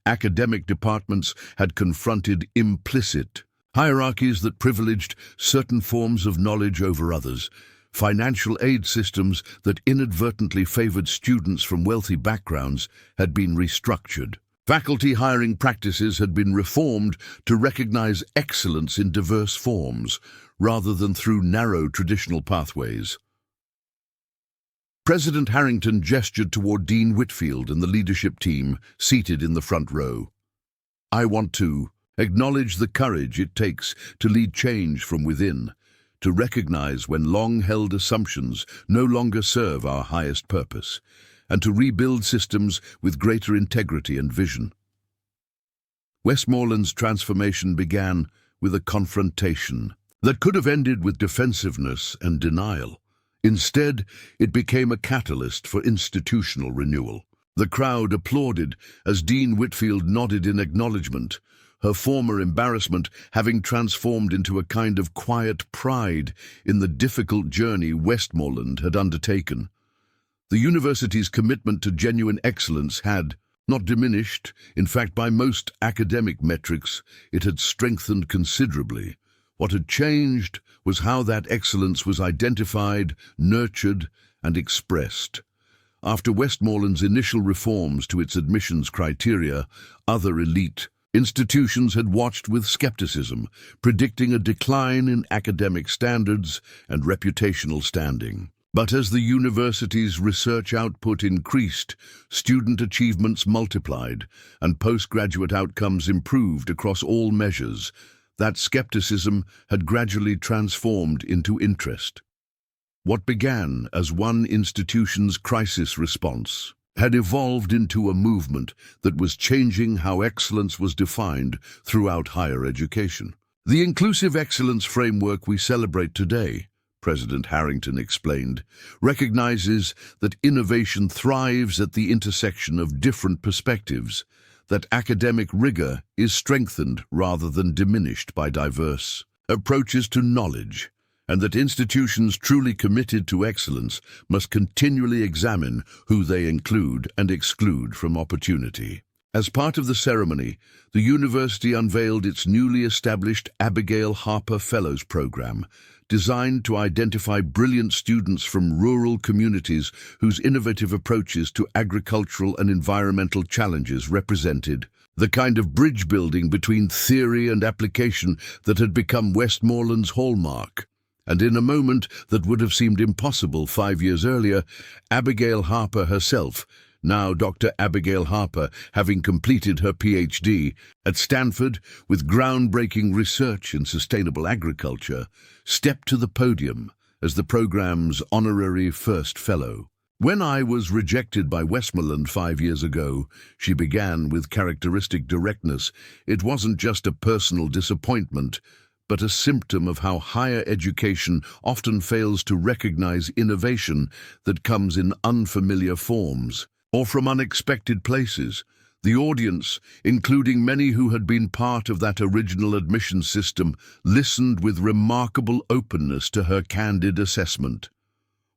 Academic departments had confronted implicit hierarchies that privileged certain forms of knowledge over others, financial aid systems that inadvertently favored students from wealthy backgrounds had been restructured. Faculty hiring practices had been reformed to recognize excellence in diverse forms, rather than through narrow traditional pathways. President Harrington gestured toward Dean Whitfield and the leadership team seated in the front row. "I want to acknowledge the courage it takes to lead change from within, to recognize when long-held assumptions no longer serve our highest purpose, and to rebuild systems with greater integrity and vision." Westmoreland's transformation began with a confrontation that could have ended with defensiveness and denial. Instead, it became a catalyst for institutional renewal. The crowd applauded as Dean Whitfield nodded in acknowledgement, her former embarrassment having transformed into a kind of quiet pride in the difficult journey Westmoreland had undertaken. The university's commitment to genuine excellence had not diminished. In fact, by most academic metrics, it had strengthened considerably. What had changed was how that excellence was identified, nurtured, and expressed. After Westmoreland's initial reforms to its admissions criteria, other elite institutions had watched with skepticism, predicting a decline in academic standards and reputational standing. But as the university's research output increased, student achievements multiplied, and postgraduate outcomes improved across all measures, that skepticism had gradually transformed into interest. What began as one institution's crisis response had evolved into a movement that was changing how excellence was defined throughout higher education. The inclusive excellence framework we celebrate today, President Harrington explained, recognizes that innovation thrives at the intersection of different perspectives, that academic rigor is strengthened rather than diminished by diverse approaches to knowledge, and that institutions truly committed to excellence must continually examine who they include and exclude from opportunity. As part of the ceremony, the university unveiled its newly established Abigail Harper Fellows Program, designed to identify brilliant students from rural communities whose innovative approaches to agricultural and environmental challenges represented the kind of bridge building between theory and application that had become Westmoreland's hallmark. And in a moment that would have seemed impossible 5 years earlier, Abigail Harper herself, now Dr. Abigail Harper, having completed her PhD at Stanford with groundbreaking research in sustainable agriculture, stepped to the podium as the program's honorary first fellow. "When I was rejected by Westmoreland 5 years ago," she began with characteristic directness, "it wasn't just a personal disappointment, but a symptom of how higher education often fails to recognize innovation that comes in unfamiliar forms or from unexpected places." The audience, including many who had been part of that original admission system, listened with remarkable openness to her candid assessment.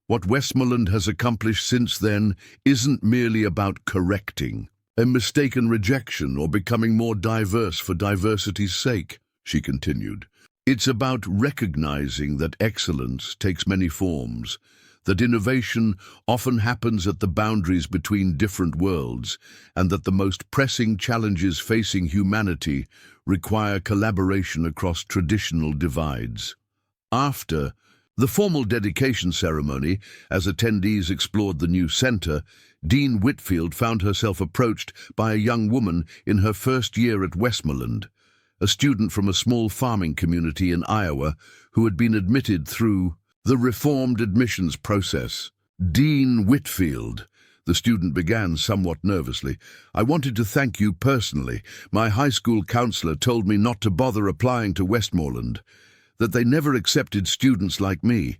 What Westmoreland has accomplished since then isn't merely about correcting a mistaken rejection or becoming more diverse for diversity's sake, she continued. It's about recognizing that excellence takes many forms, that innovation often happens at the boundaries between different worlds, and that the most pressing challenges facing humanity require collaboration across traditional divides. After the formal dedication ceremony, as attendees explored the new center, Dean Whitfield found herself approached by a young woman in her first year at Westmoreland, a student from a small farming community in Iowa who had been admitted through the reformed admissions process. Dean Whitfield. The student began somewhat nervously. I wanted to thank you personally. My high school counselor told me not to bother applying to Westmoreland, that they never accepted students like me.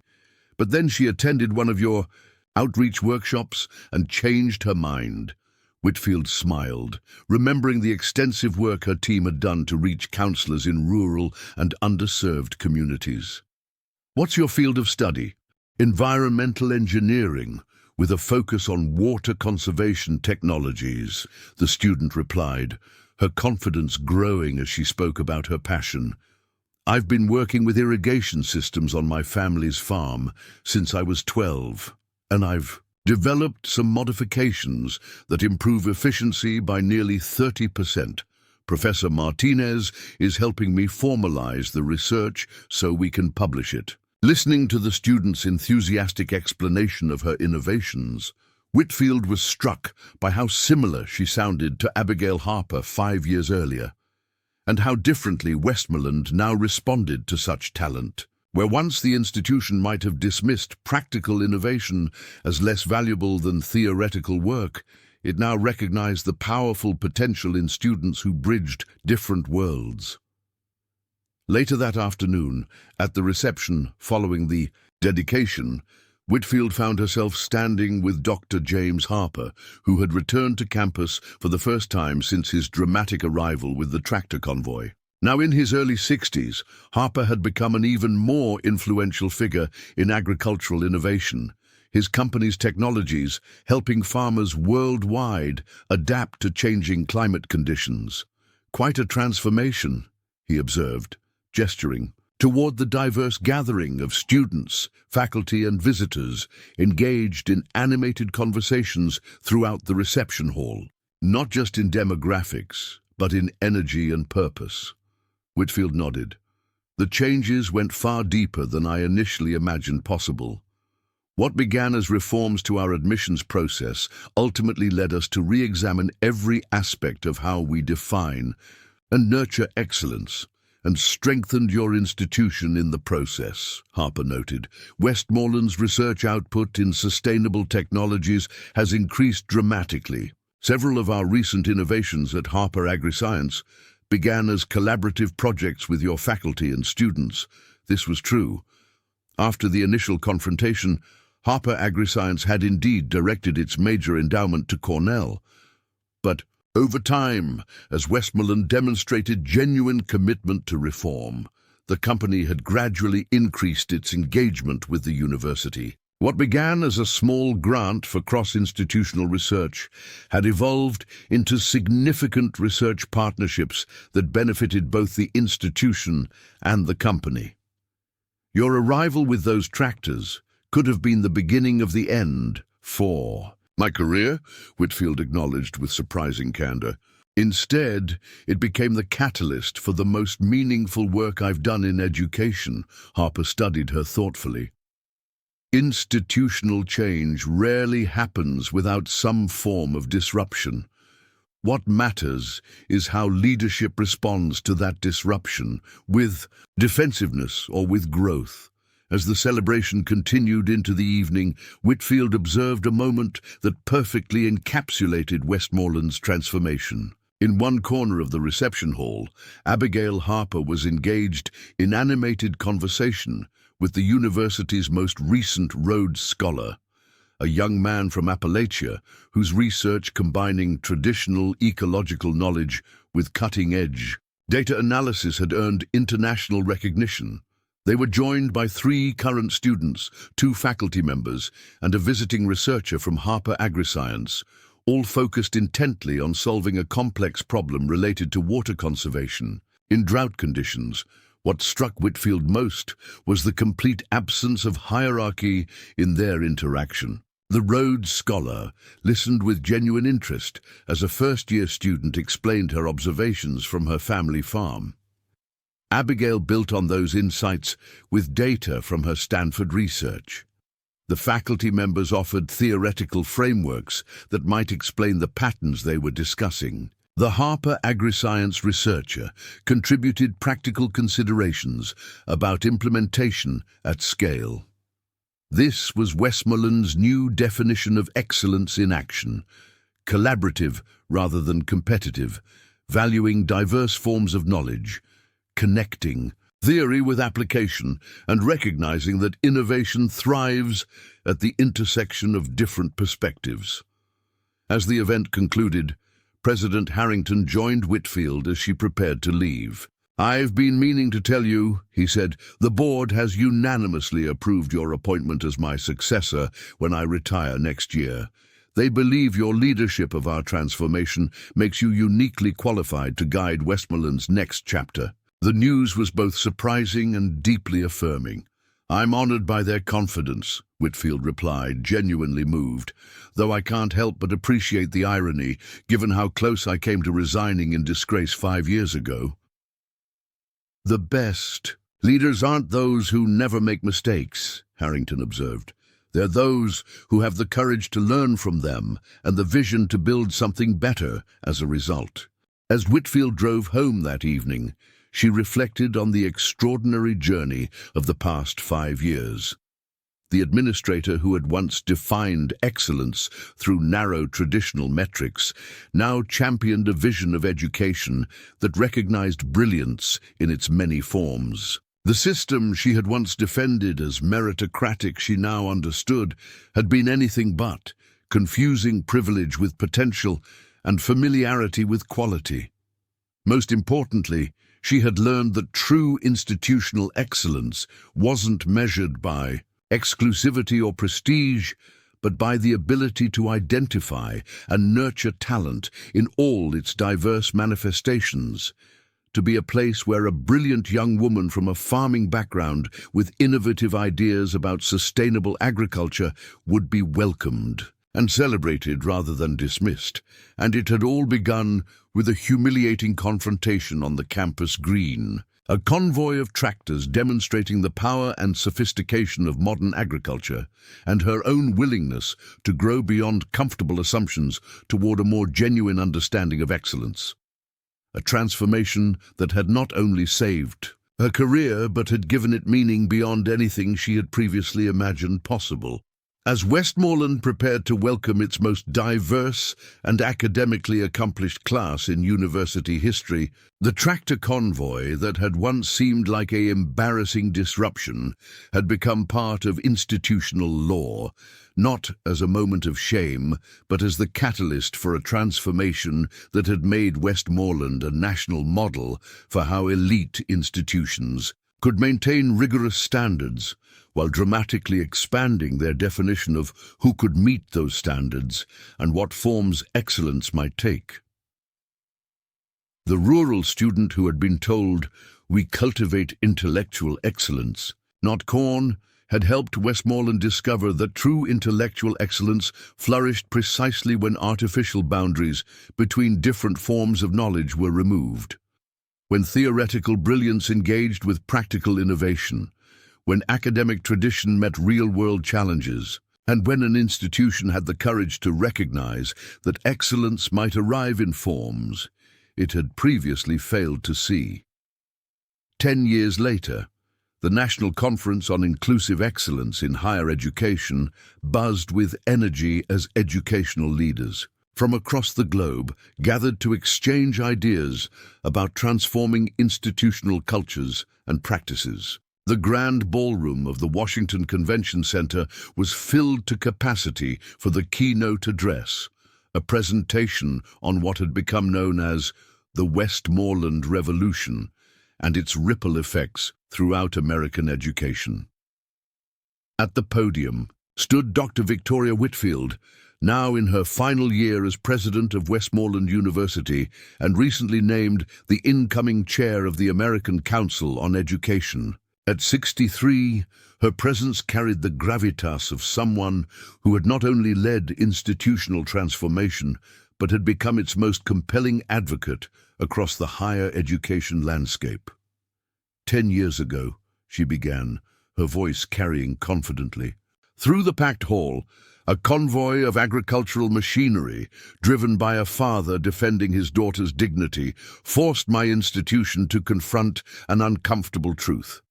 But then she attended one of your outreach workshops and changed her mind. Whitfield smiled, remembering the extensive work her team had done to reach counselors in rural and underserved communities. What's your field of study? Environmental engineering, with a focus on water conservation technologies, the student replied, her confidence growing as she spoke about her passion. I've been working with irrigation systems on my family's farm since I was 12, and I've developed some modifications that improve efficiency by nearly 30%. Professor Martinez is helping me formalize the research so we can publish it. Listening to the student's enthusiastic explanation of her innovations, Whitfield was struck by how similar she sounded to Abigail Harper 5 years earlier, and how differently Westmoreland now responded to such talent. Where once the institution might have dismissed practical innovation as less valuable than theoretical work, it now recognized the powerful potential in students who bridged different worlds. Later that afternoon, at the reception following the dedication, Whitfield found herself standing with Dr. James Harper, who had returned to campus for the first time since his dramatic arrival with the tractor convoy. Now in his early 60s, Harper had become an even more influential figure in agricultural innovation, his company's technologies helping farmers worldwide adapt to changing climate conditions. Quite a transformation, he observed, gesturing toward the diverse gathering of students, faculty and visitors engaged in animated conversations throughout the reception hall, not just in demographics, but in energy and purpose. Whitfield nodded. The changes went far deeper than I initially imagined possible. What began as reforms to our admissions process ultimately led us to re-examine every aspect of how we define and nurture excellence, and strengthened your institution in the process, Harper noted. Westmoreland's research output in sustainable technologies has increased dramatically. Several of our recent innovations at Harper AgriScience began as collaborative projects with your faculty and students. This was true. After the initial confrontation, Harper AgriScience had indeed directed its major endowment to Cornell. But over time, as Westmoreland demonstrated genuine commitment to reform, the company had gradually increased its engagement with the university. What began as a small grant for cross-institutional research had evolved into significant research partnerships that benefited both the institution and the company. Your arrival with those tractors could have been the beginning of the end for my career, Whitfield acknowledged with surprising candor. Instead, it became the catalyst for the most meaningful work I've done in education. Harper studied her thoughtfully. Institutional change rarely happens without some form of disruption. What matters is how leadership responds to that disruption, with defensiveness or with growth. As the celebration continued into the evening, Whitfield observed a moment that perfectly encapsulated Westmoreland's transformation. In one corner of the reception hall, Abigail Harper was engaged in animated conversation with the university's most recent Rhodes Scholar, a young man from Appalachia whose research combining traditional ecological knowledge with cutting-edge data analysis had earned international recognition. They were joined by 3 current students, 2 faculty members, and a visiting researcher from Harper AgriScience, all focused intently on solving a complex problem related to water conservation. In drought conditions, what struck Whitfield most was the complete absence of hierarchy in their interaction. The Rhodes Scholar listened with genuine interest as a first-year student explained her observations from her family farm. Abigail built on those insights with data from her Stanford research. The faculty members offered theoretical frameworks that might explain the patterns they were discussing. The Harper AgriScience researcher contributed practical considerations about implementation at scale. This was Westmoreland's new definition of excellence in action: collaborative rather than competitive, valuing diverse forms of knowledge, connecting theory with application, and recognizing that innovation thrives at the intersection of different perspectives. As the event concluded, President Harrington joined Whitfield as she prepared to leave. "I've been meaning to tell you," he said, "the board has unanimously approved your appointment as my successor when I retire next year. They believe your leadership of our transformation makes you uniquely qualified to guide Westmoreland's next chapter." The news was both surprising and deeply affirming. "I'm honored by their confidence," Whitfield replied, genuinely moved, "though I can't help but appreciate the irony, given how close I came to resigning in disgrace 5 years ago." "The best leaders aren't those who never make mistakes," Harrington observed. "They're those who have the courage to learn from them and the vision to build something better as a result." As Whitfield drove home that evening, she reflected on the extraordinary journey of the past 5 years. The administrator who had once defined excellence through narrow traditional metrics now championed a vision of education that recognized brilliance in its many forms. The system she had once defended as meritocratic, she now understood, had been anything but, confusing privilege with potential and familiarity with quality. Most importantly, she had learned that true institutional excellence wasn't measured by exclusivity or prestige, but by the ability to identify and nurture talent in all its diverse manifestations, to be a place where a brilliant young woman from a farming background with innovative ideas about sustainable agriculture would be welcomed and celebrated rather than dismissed. And it had all begun with a humiliating confrontation on the campus green. A convoy of tractors demonstrating the power and sophistication of modern agriculture, and her own willingness to grow beyond comfortable assumptions toward a more genuine understanding of excellence. A transformation that had not only saved her career, but had given it meaning beyond anything she had previously imagined possible. As Westmoreland prepared to welcome its most diverse and academically accomplished class in university history, the tractor convoy that had once seemed like an embarrassing disruption had become part of institutional law, not as a moment of shame, but as the catalyst for a transformation that had made Westmoreland a national model for how elite institutions could maintain rigorous standards while dramatically expanding their definition of who could meet those standards and what forms excellence might take. The rural student who had been told, "We cultivate intellectual excellence, not corn," had helped Westmoreland discover that true intellectual excellence flourished precisely when artificial boundaries between different forms of knowledge were removed. When theoretical brilliance engaged with practical innovation, when academic tradition met real-world challenges, and when an institution had the courage to recognize that excellence might arrive in forms it had previously failed to see. 10 years later, the National Conference on Inclusive Excellence in Higher Education buzzed with energy as educational leaders from across the globe gathered to exchange ideas about transforming institutional cultures and practices. The grand ballroom of the Washington Convention Center was filled to capacity for the keynote address, a presentation on what had become known as the Westmoreland Revolution and its ripple effects throughout American education. At the podium stood Dr. Victoria Whitfield, now in her final year as president of Westmoreland University and recently named the incoming chair of the American Council on Education. At 63, her presence carried the gravitas of someone who had not only led institutional transformation, but had become its most compelling advocate across the higher education landscape. 10 years ago, she began, her voice carrying confidently. Through the packed hall, a convoy of agricultural machinery, driven by a father defending his daughter's dignity, forced my institution to confront an uncomfortable truth: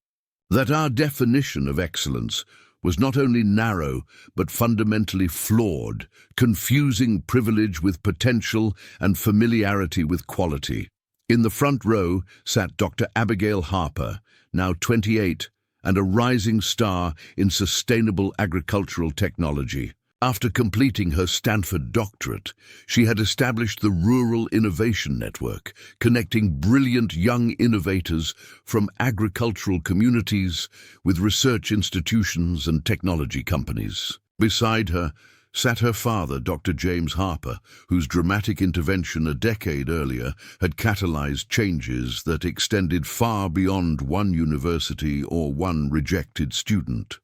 that our definition of excellence was not only narrow, but fundamentally flawed, confusing privilege with potential and familiarity with quality. In the front row sat Dr. Abigail Harper, now 28, and a rising star in sustainable agricultural technology. After completing her Stanford doctorate, she had established the Rural Innovation Network, connecting brilliant young innovators from agricultural communities with research institutions and technology companies. Beside her sat her father, Dr. James Harper, whose dramatic intervention a decade earlier had catalyzed changes that extended far beyond one university or one rejected student.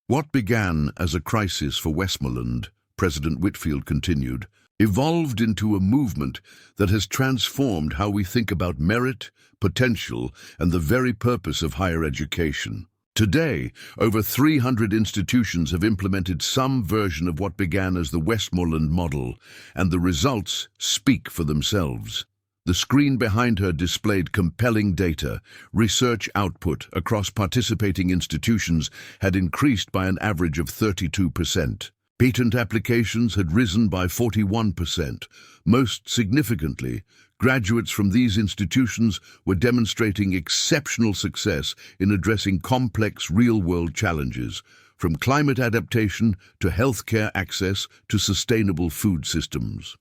What began as a crisis for Westmoreland, President Whitfield continued, evolved into a movement that has transformed how we think about merit, potential, and the very purpose of higher education. Today, over 300 institutions have implemented some version of what began as the Westmoreland model, and the results speak for themselves. The screen behind her displayed compelling data. Research output across participating institutions had increased by an average of 32%. Patent applications had risen by 41%. Most significantly, graduates from these institutions were demonstrating exceptional success in addressing complex real-world challenges, from climate adaptation to healthcare access to sustainable food systems.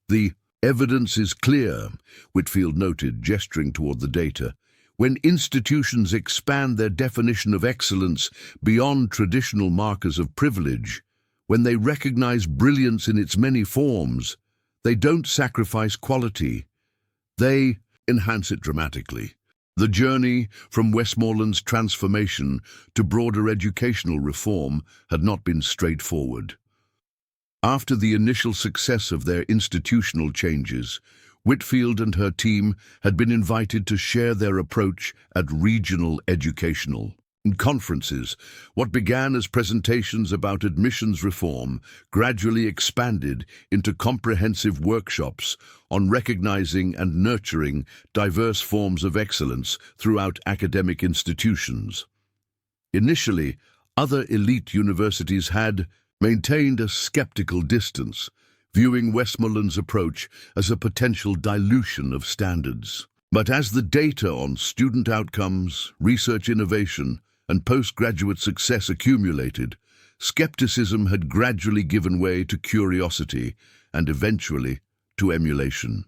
The evidence is clear, Whitfield noted, gesturing toward the data. When institutions expand their definition of excellence beyond traditional markers of privilege, when they recognize brilliance in its many forms, they don't sacrifice quality. They enhance it dramatically. The journey from Westmoreland's transformation to broader educational reform had not been straightforward. After the initial success of their institutional changes, Whitfield and her team had been invited to share their approach at regional educational conferences. What began as presentations about admissions reform gradually expanded into comprehensive workshops on recognizing and nurturing diverse forms of excellence throughout academic institutions. Initially, other elite universities had maintained a skeptical distance, viewing Westmoreland's approach as a potential dilution of standards. But as the data on student outcomes, research innovation, and postgraduate success accumulated, skepticism had gradually given way to curiosity and eventually to emulation.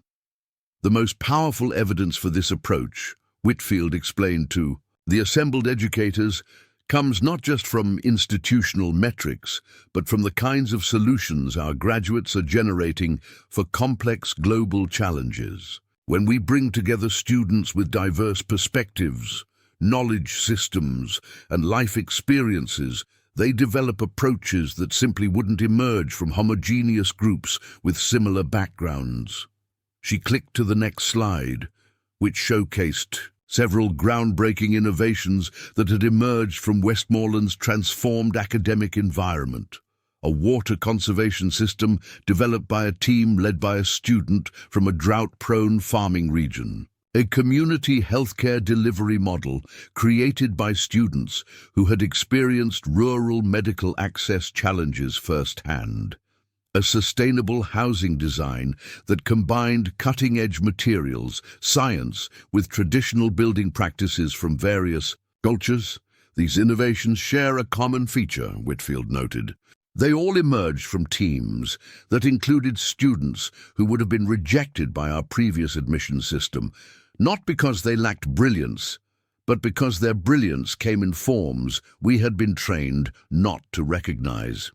The most powerful evidence for this approach, Whitfield explained to the assembled educators, comes not just from institutional metrics, but from the kinds of solutions our graduates are generating for complex global challenges. When we bring together students with diverse perspectives, knowledge systems, and life experiences, they develop approaches that simply wouldn't emerge from homogeneous groups with similar backgrounds. She clicked to the next slide, which showcased several groundbreaking innovations that had emerged from Westmoreland's transformed academic environment. A water conservation system developed by a team led by a student from a drought-prone farming region. A community healthcare delivery model created by students who had experienced rural medical access challenges firsthand. A sustainable housing design that combined cutting-edge materials, science, with traditional building practices from various cultures. These innovations share a common feature, Whitfield noted. They all emerged from teams that included students who would have been rejected by our previous admission system, not because they lacked brilliance, but because their brilliance came in forms we had been trained not to recognize.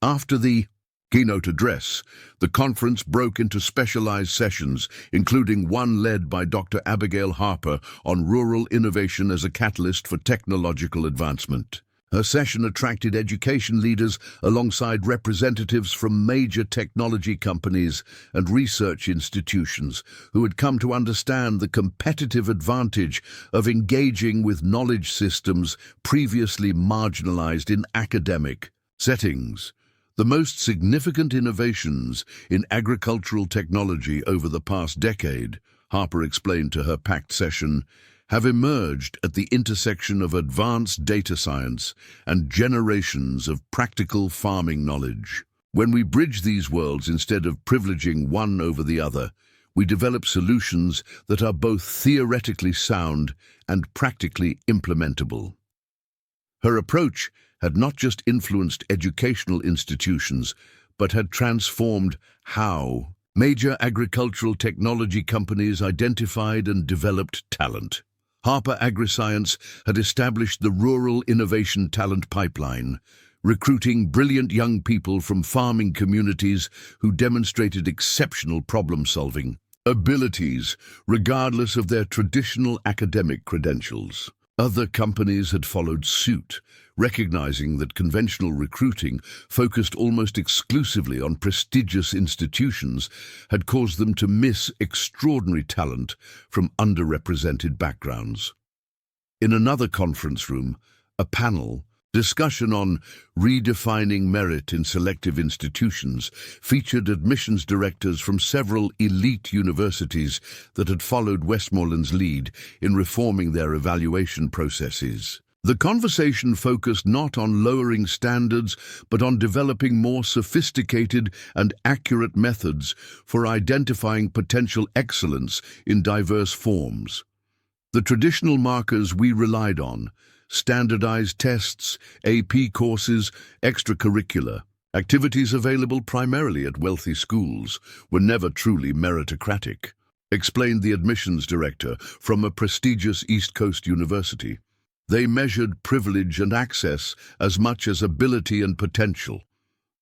After the keynote address, the conference broke into specialized sessions, including one led by Dr. Abigail Harper on rural innovation as a catalyst for technological advancement. Her session attracted education leaders alongside representatives from major technology companies and research institutions who had come to understand the competitive advantage of engaging with knowledge systems previously marginalized in academic settings. The most significant innovations in agricultural technology over the past decade, Harper explained to her packed session, have emerged at the intersection of advanced data science and generations of practical farming knowledge. When we bridge these worlds instead of privileging one over the other, we develop solutions that are both theoretically sound and practically implementable. Her approach had not just influenced educational institutions, but had transformed how major agricultural technology companies identified and developed talent. Harper AgriScience had established the Rural Innovation Talent Pipeline, recruiting brilliant young people from farming communities who demonstrated exceptional problem-solving abilities, regardless of their traditional academic credentials. Other companies had followed suit, recognizing that conventional recruiting, focused almost exclusively on prestigious institutions, had caused them to miss extraordinary talent from underrepresented backgrounds. In another conference room, a panel discussion on redefining merit in selective institutions featured admissions directors from several elite universities that had followed Westmoreland's lead in reforming their evaluation processes. The conversation focused not on lowering standards, but on developing more sophisticated and accurate methods for identifying potential excellence in diverse forms. The traditional markers we relied on, standardized tests, AP courses, extracurricular activities available primarily at wealthy schools, were never truly meritocratic, explained the admissions director from a prestigious East Coast university. They measured privilege and access as much as ability and potential.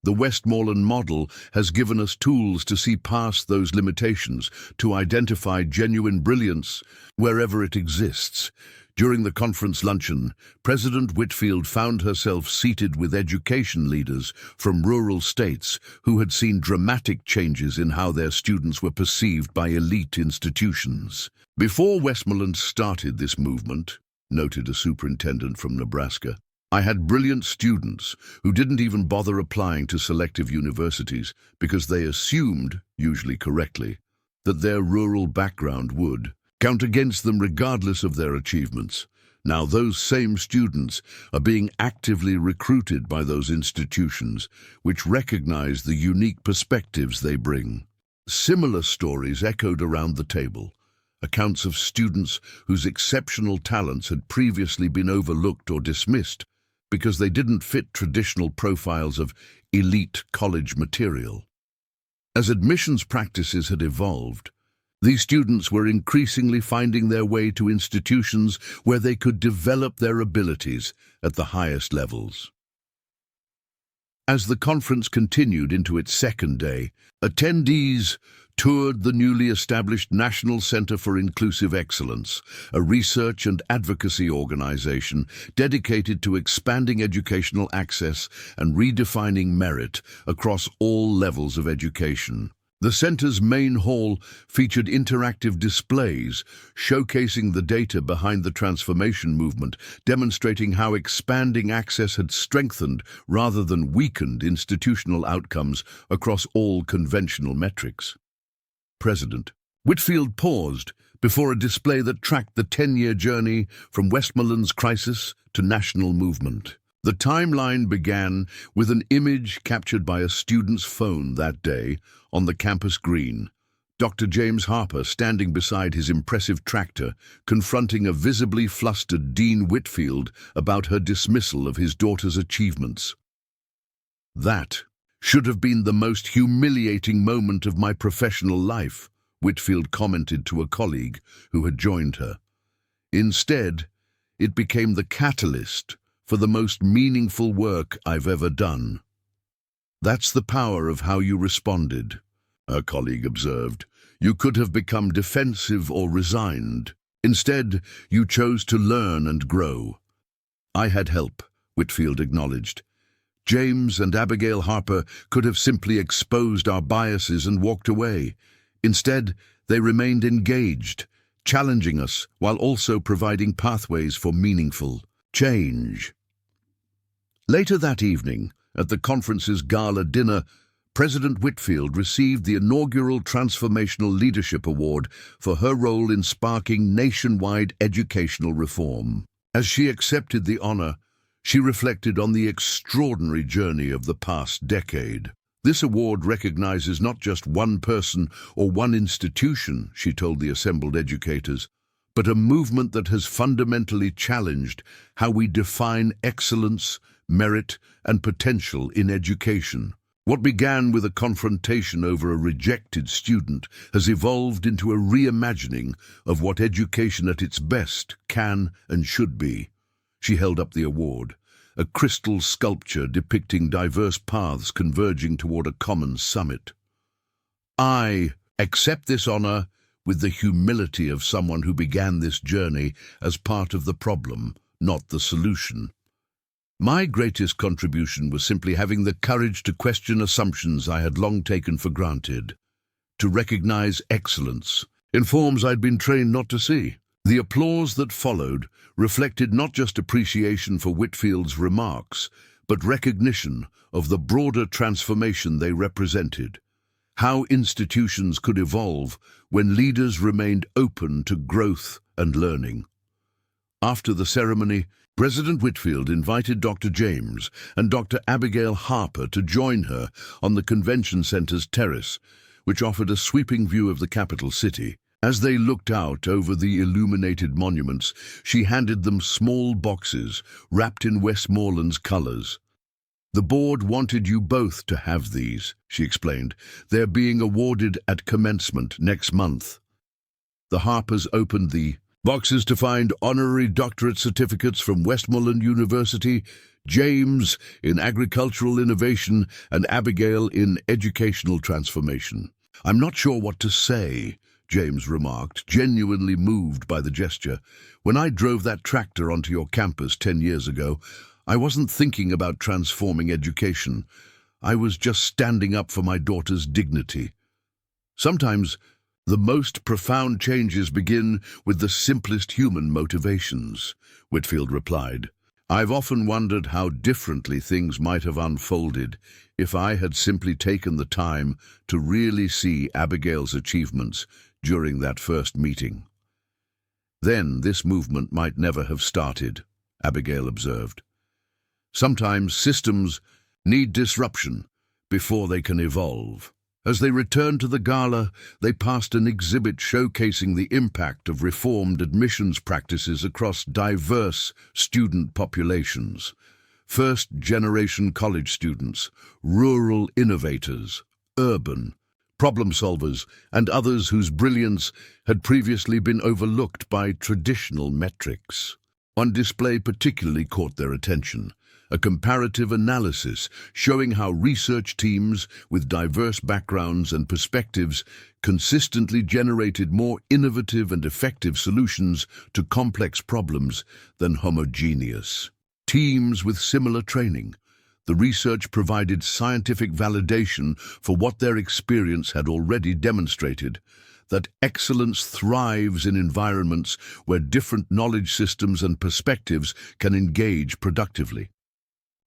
The Westmoreland model has given us tools to see past those limitations, to identify genuine brilliance wherever it exists. During the conference luncheon, President Whitfield found herself seated with education leaders from rural states who had seen dramatic changes in how their students were perceived by elite institutions. Before Westmoreland started this movement, noted a superintendent from Nebraska, I had brilliant students who didn't even bother applying to selective universities because they assumed, usually correctly, that their rural background would count against them regardless of their achievements. Now those same students are being actively recruited by those institutions which recognize the unique perspectives they bring. Similar stories echoed around the table, accounts of students whose exceptional talents had previously been overlooked or dismissed because they didn't fit traditional profiles of elite college material. As admissions practices had evolved, these students were increasingly finding their way to institutions where they could develop their abilities at the highest levels. As the conference continued into its second day, attendees toured the newly established National Center for Inclusive Excellence, a research and advocacy organization dedicated to expanding educational access and redefining merit across all levels of education. The center's main hall featured interactive displays showcasing the data behind the transformation movement, demonstrating how expanding access had strengthened rather than weakened institutional outcomes across all conventional metrics. President Whitfield paused before a display that tracked the 10-year journey from Westmoreland's crisis to national movement. The timeline began with an image captured by a student's phone that day on the campus green. Dr. James Harper standing beside his impressive tractor, confronting a visibly flustered Dean Whitfield about her dismissal of his daughter's achievements. "That should have been the most humiliating moment of my professional life," Whitfield commented to a colleague who had joined her. "Instead, it became the catalyst for the most meaningful work I've ever done." "That's the power of how you responded," her colleague observed. "You could have become defensive or resigned. Instead, you chose to learn and grow." "I had help," Whitfield acknowledged. "James and Abigail Harper could have simply exposed our biases and walked away. Instead, they remained engaged, challenging us while also providing pathways for meaningful change." Later that evening, at the conference's gala dinner, President Whitfield received the inaugural Transformational Leadership Award for her role in sparking nationwide educational reform. As she accepted the honor, she reflected on the extraordinary journey of the past decade. This award recognizes not just one person or one institution, she told the assembled educators, but a movement that has fundamentally challenged how we define excellence, merit, and potential in education. What began with a confrontation over a rejected student has evolved into a reimagining of what education at its best can and should be. She held up the award, a crystal sculpture depicting diverse paths converging toward a common summit. I accept this honor with the humility of someone who began this journey as part of the problem, not the solution. My greatest contribution was simply having the courage to question assumptions I had long taken for granted, to recognize excellence in forms I'd been trained not to see. The applause that followed reflected not just appreciation for Whitfield's remarks, but recognition of the broader transformation they represented, how institutions could evolve when leaders remained open to growth and learning. After the ceremony, President Whitfield invited Dr. James and Dr. Abigail Harper to join her on the Convention Center's terrace, which offered a sweeping view of the capital city. As they looked out over the illuminated monuments, she handed them small boxes wrapped in Westmoreland's colors. "The board wanted you both to have these," she explained. "They're being awarded at commencement next month." The Harpers opened the boxes to find honorary doctorate certificates from Westmoreland University, James in agricultural innovation, and Abigail in educational transformation. "I'm not sure what to say," James remarked, genuinely moved by the gesture. "When I drove that tractor onto your campus 10 years ago, I wasn't thinking about transforming education. I was just standing up for my daughter's dignity." Sometimes the most profound changes begin with the simplest human motivations, Whitfield replied. "I've often wondered how differently things might have unfolded if I had simply taken the time to really see Abigail's achievements during that first meeting. Then this movement might never have started," Abigail observed. "Sometimes systems need disruption before they can evolve." As they returned to the gala, they passed an exhibit showcasing the impact of reformed admissions practices across diverse student populations. First-generation college students, rural innovators, urban problem solvers, and others whose brilliance had previously been overlooked by traditional metrics. One display particularly caught their attention: a comparative analysis showing how research teams with diverse backgrounds and perspectives consistently generated more innovative and effective solutions to complex problems than homogeneous teams with similar training. The research provided scientific validation for what their experience had already demonstrated: that excellence thrives in environments where different knowledge systems and perspectives can engage productively.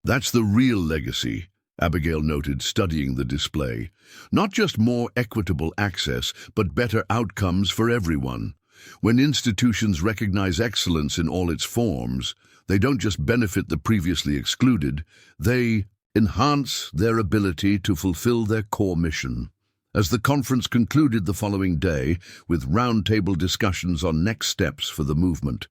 "That's the real legacy," Abigail noted, studying the display. "Not just more equitable access, but better outcomes for everyone. When institutions recognize excellence in all its forms, they don't just benefit the previously excluded, they enhance their ability to fulfill their core mission." As the conference concluded the following day, with roundtable discussions on next steps for the movement,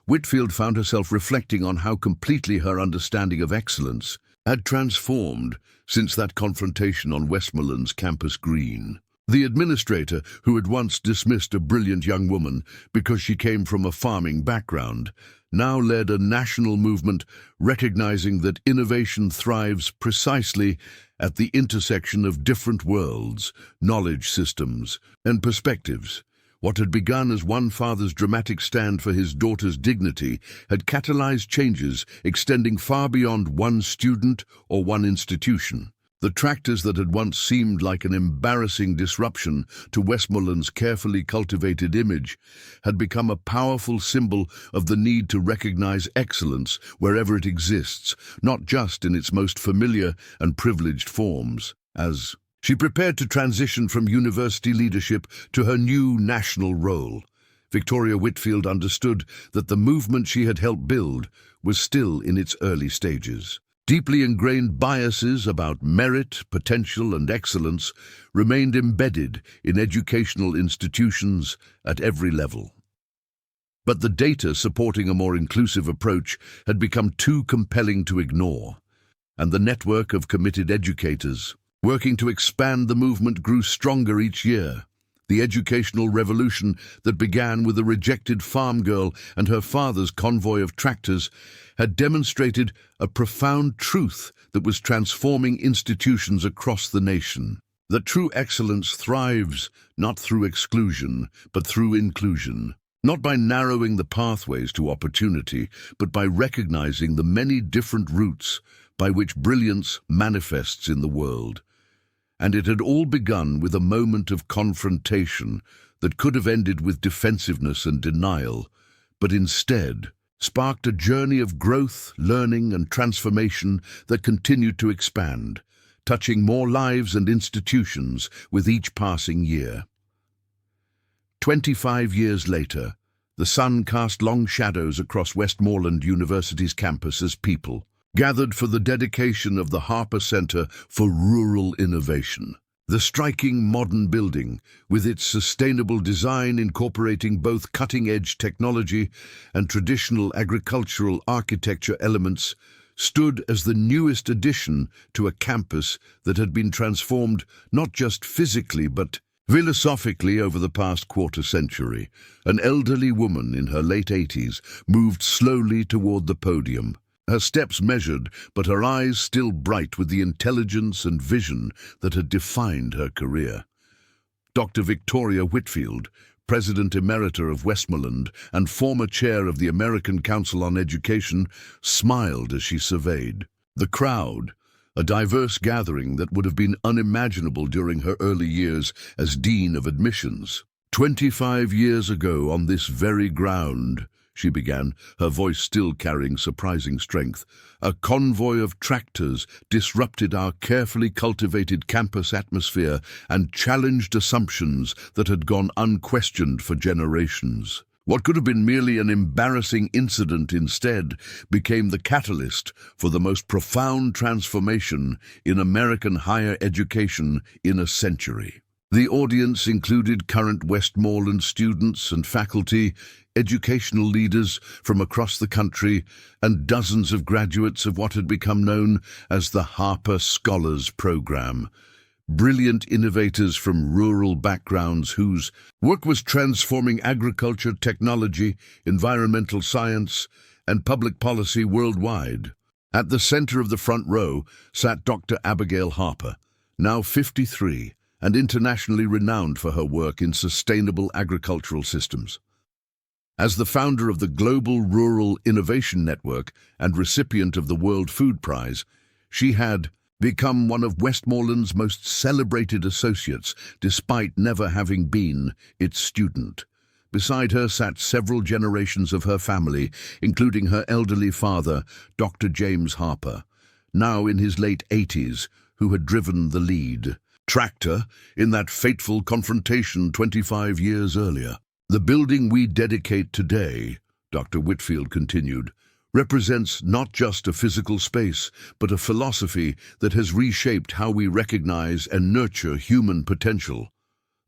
Whitfield found herself reflecting on how completely her understanding of excellence had transformed since that confrontation on Westmoreland's campus green. The administrator, who had once dismissed a brilliant young woman because she came from a farming background, now led a national movement recognizing that innovation thrives precisely at the intersection of different worlds, knowledge systems, and perspectives. What had begun as one father's dramatic stand for his daughter's dignity had catalyzed changes extending far beyond one student or one institution. The tractors that had once seemed like an embarrassing disruption to Westmoreland's carefully cultivated image had become a powerful symbol of the need to recognize excellence wherever it exists, not just in its most familiar and privileged forms. As She prepared to transition from university leadership to her new national role. Victoria Whitfield understood that the movement she had helped build was still in its early stages. Deeply ingrained biases about merit, potential, and excellence remained embedded in educational institutions at every level. But the data supporting a more inclusive approach had become too compelling to ignore, and the network of committed educators working to expand the movement grew stronger each year. The educational revolution that began with a rejected farm girl and her father's convoy of tractors had demonstrated a profound truth that was transforming institutions across the nation. That true excellence thrives not through exclusion, but through inclusion. Not by narrowing the pathways to opportunity, but by recognizing the many different routes by which brilliance manifests in the world. And it had all begun with a moment of confrontation that could have ended with defensiveness and denial, but instead sparked a journey of growth, learning, and transformation that continued to expand, touching more lives and institutions with each passing year. 25 years later, the sun cast long shadows across Westmoreland University's campus as people gathered for the dedication of the Harper Center for Rural Innovation. The striking modern building, with its sustainable design incorporating both cutting-edge technology and traditional agricultural architecture elements, stood as the newest addition to a campus that had been transformed not just physically but philosophically over the past quarter century. An elderly woman in her late 80s moved slowly toward the podium, her steps measured, but her eyes still bright with the intelligence and vision that had defined her career. Dr. Victoria Whitfield, President Emerita of Westmoreland and former chair of the American Council on Education, smiled as she surveyed the crowd, a diverse gathering that would have been unimaginable during her early years as Dean of Admissions. 25 years ago, on this very ground, she began, her voice still carrying surprising strength, a convoy of tractors disrupted our carefully cultivated campus atmosphere and challenged assumptions that had gone unquestioned for generations. What could have been merely an embarrassing incident instead became the catalyst for the most profound transformation in American higher education in a century. The audience included current Westmoreland students and faculty, educational leaders from across the country, and dozens of graduates of what had become known as the Harper Scholars Program. Brilliant innovators from rural backgrounds whose work was transforming agriculture, technology, environmental science, and public policy worldwide. At the center of the front row sat Dr. Abigail Harper, now 53, and internationally renowned for her work in sustainable agricultural systems. As the founder of the Global Rural Innovation Network and recipient of the World Food Prize, she had become one of Westmoreland's most celebrated associates, despite never having been its student. Beside her sat several generations of her family, including her elderly father, Dr. James Harper, now in his late 80s, who had driven the lead tractor in that fateful confrontation 25 years earlier. The building we dedicate today, Dr. Whitfield continued, represents not just a physical space, but a philosophy that has reshaped how we recognize and nurture human potential.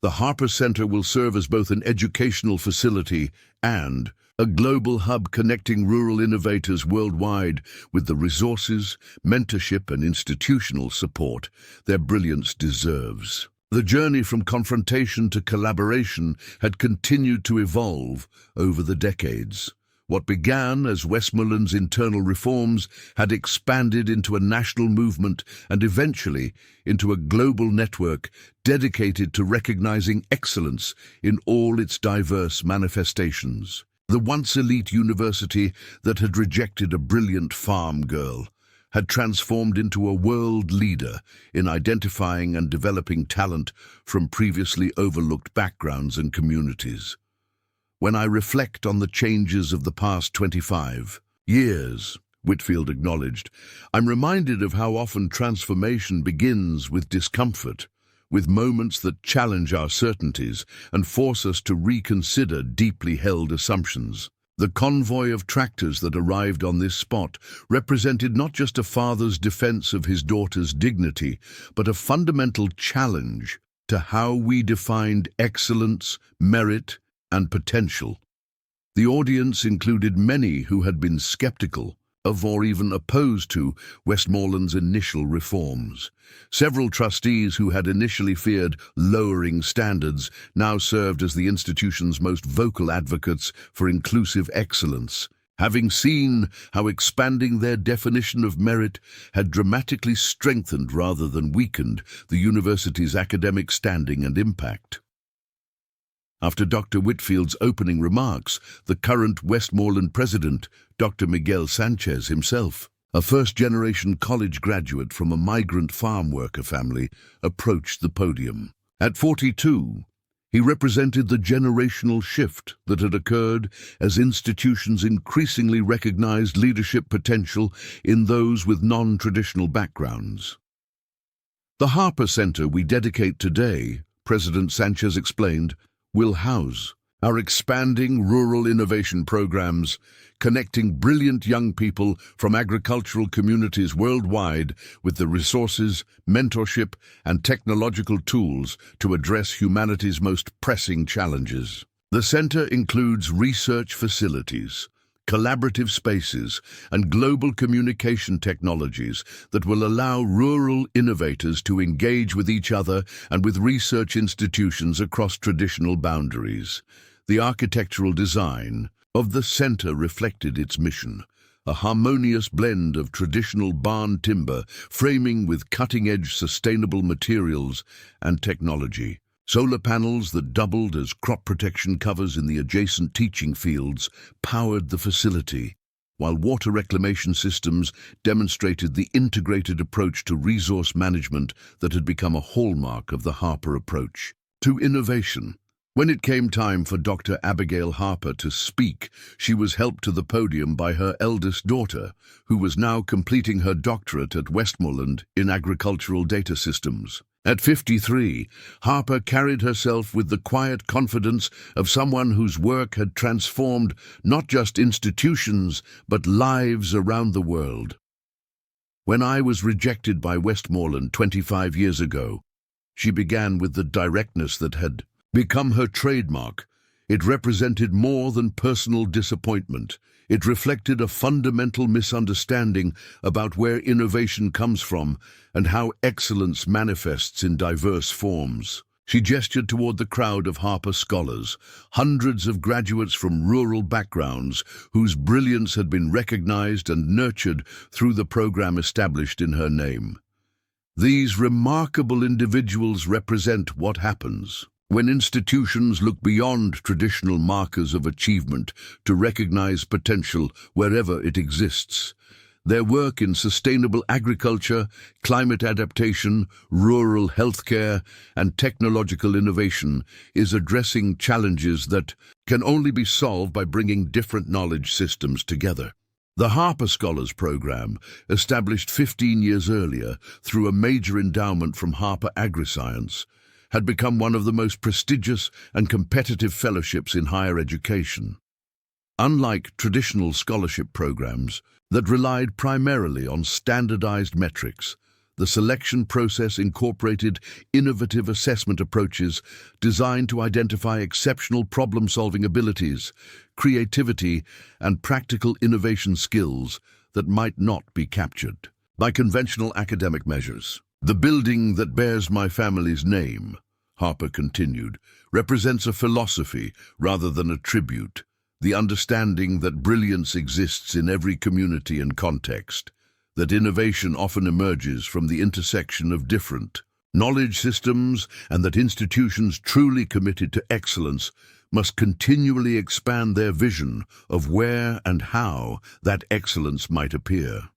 The Harper Center will serve as both an educational facility and a global hub connecting rural innovators worldwide with the resources, mentorship, and institutional support their brilliance deserves. The journey from confrontation to collaboration had continued to evolve over the decades. What began as Westmoreland's internal reforms had expanded into a national movement and eventually into a global network dedicated to recognizing excellence in all its diverse manifestations. The once elite university that had rejected a brilliant farm girl had transformed into a world leader in identifying and developing talent from previously overlooked backgrounds and communities. When I reflect on the changes of the past 25 years, Whitfield acknowledged, I'm reminded of how often transformation begins with discomfort, with moments that challenge our certainties and force us to reconsider deeply held assumptions. The convoy of tractors that arrived on this spot represented not just a father's defense of his daughter's dignity, but a fundamental challenge to how we defined excellence, merit, and potential. The audience included many who had been skeptical of or even opposed to Westmoreland's initial reforms. Several trustees who had initially feared lowering standards now served as the institution's most vocal advocates for inclusive excellence, having seen how expanding their definition of merit had dramatically strengthened rather than weakened the university's academic standing and impact. After Dr. Whitfield's opening remarks, the current Westmoreland president, Dr. Miguel Sanchez himself, a first-generation college graduate from a migrant farm worker family, approached the podium. At 42, he represented the generational shift that had occurred as institutions increasingly recognized leadership potential in those with non-traditional backgrounds. The Harper Center we dedicate today, President Sanchez explained, will house our expanding rural innovation programs, connecting brilliant young people from agricultural communities worldwide with the resources, mentorship, and technological tools to address humanity's most pressing challenges. The center includes research facilities, collaborative spaces, and global communication technologies that will allow rural innovators to engage with each other and with research institutions across traditional boundaries. The architectural design of the center reflected its mission, a harmonious blend of traditional barn timber framing with cutting-edge sustainable materials and technology. Solar panels that doubled as crop protection covers in the adjacent teaching fields powered the facility, while water reclamation systems demonstrated the integrated approach to resource management that had become a hallmark of the Harper approach to innovation. When it came time for Dr. Abigail Harper to speak, she was helped to the podium by her eldest daughter, who was now completing her doctorate at Westmoreland in agricultural data systems. At 53, Harper carried herself with the quiet confidence of someone whose work had transformed not just institutions, but lives around the world. When I was rejected by Westmoreland 25 years ago, she began with the directness that had become her trademark. It represented more than personal disappointment. It reflected a fundamental misunderstanding about where innovation comes from and how excellence manifests in diverse forms. She gestured toward the crowd of Harper scholars, hundreds of graduates from rural backgrounds whose brilliance had been recognized and nurtured through the program established in her name. These remarkable individuals represent what happens when institutions look beyond traditional markers of achievement to recognize potential wherever it exists. Their work in sustainable agriculture, climate adaptation, rural healthcare, and technological innovation is addressing challenges that can only be solved by bringing different knowledge systems together. The Harper Scholars Program, established 15 years earlier through a major endowment from Harper AgriScience, had become one of the most prestigious and competitive fellowships in higher education. Unlike traditional scholarship programs that relied primarily on standardized metrics, the selection process incorporated innovative assessment approaches designed to identify exceptional problem-solving abilities, creativity, and practical innovation skills that might not be captured by conventional academic measures. The building that bears my family's name, Harper continued, represents a philosophy rather than a tribute, the understanding that brilliance exists in every community and context, that innovation often emerges from the intersection of different knowledge systems, and that institutions truly committed to excellence must continually expand their vision of where and how that excellence might appear.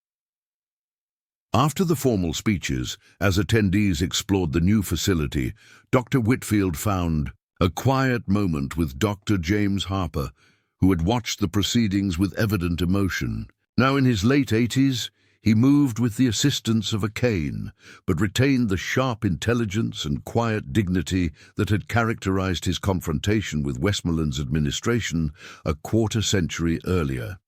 After the formal speeches, as attendees explored the new facility, Dr. Whitfield found a quiet moment with Dr. James Harper, who had watched the proceedings with evident emotion. Now in his late 80s, He moved with the assistance of a cane, but retained the sharp intelligence and quiet dignity that had characterized his confrontation with Westmoreland's administration a quarter-century earlier.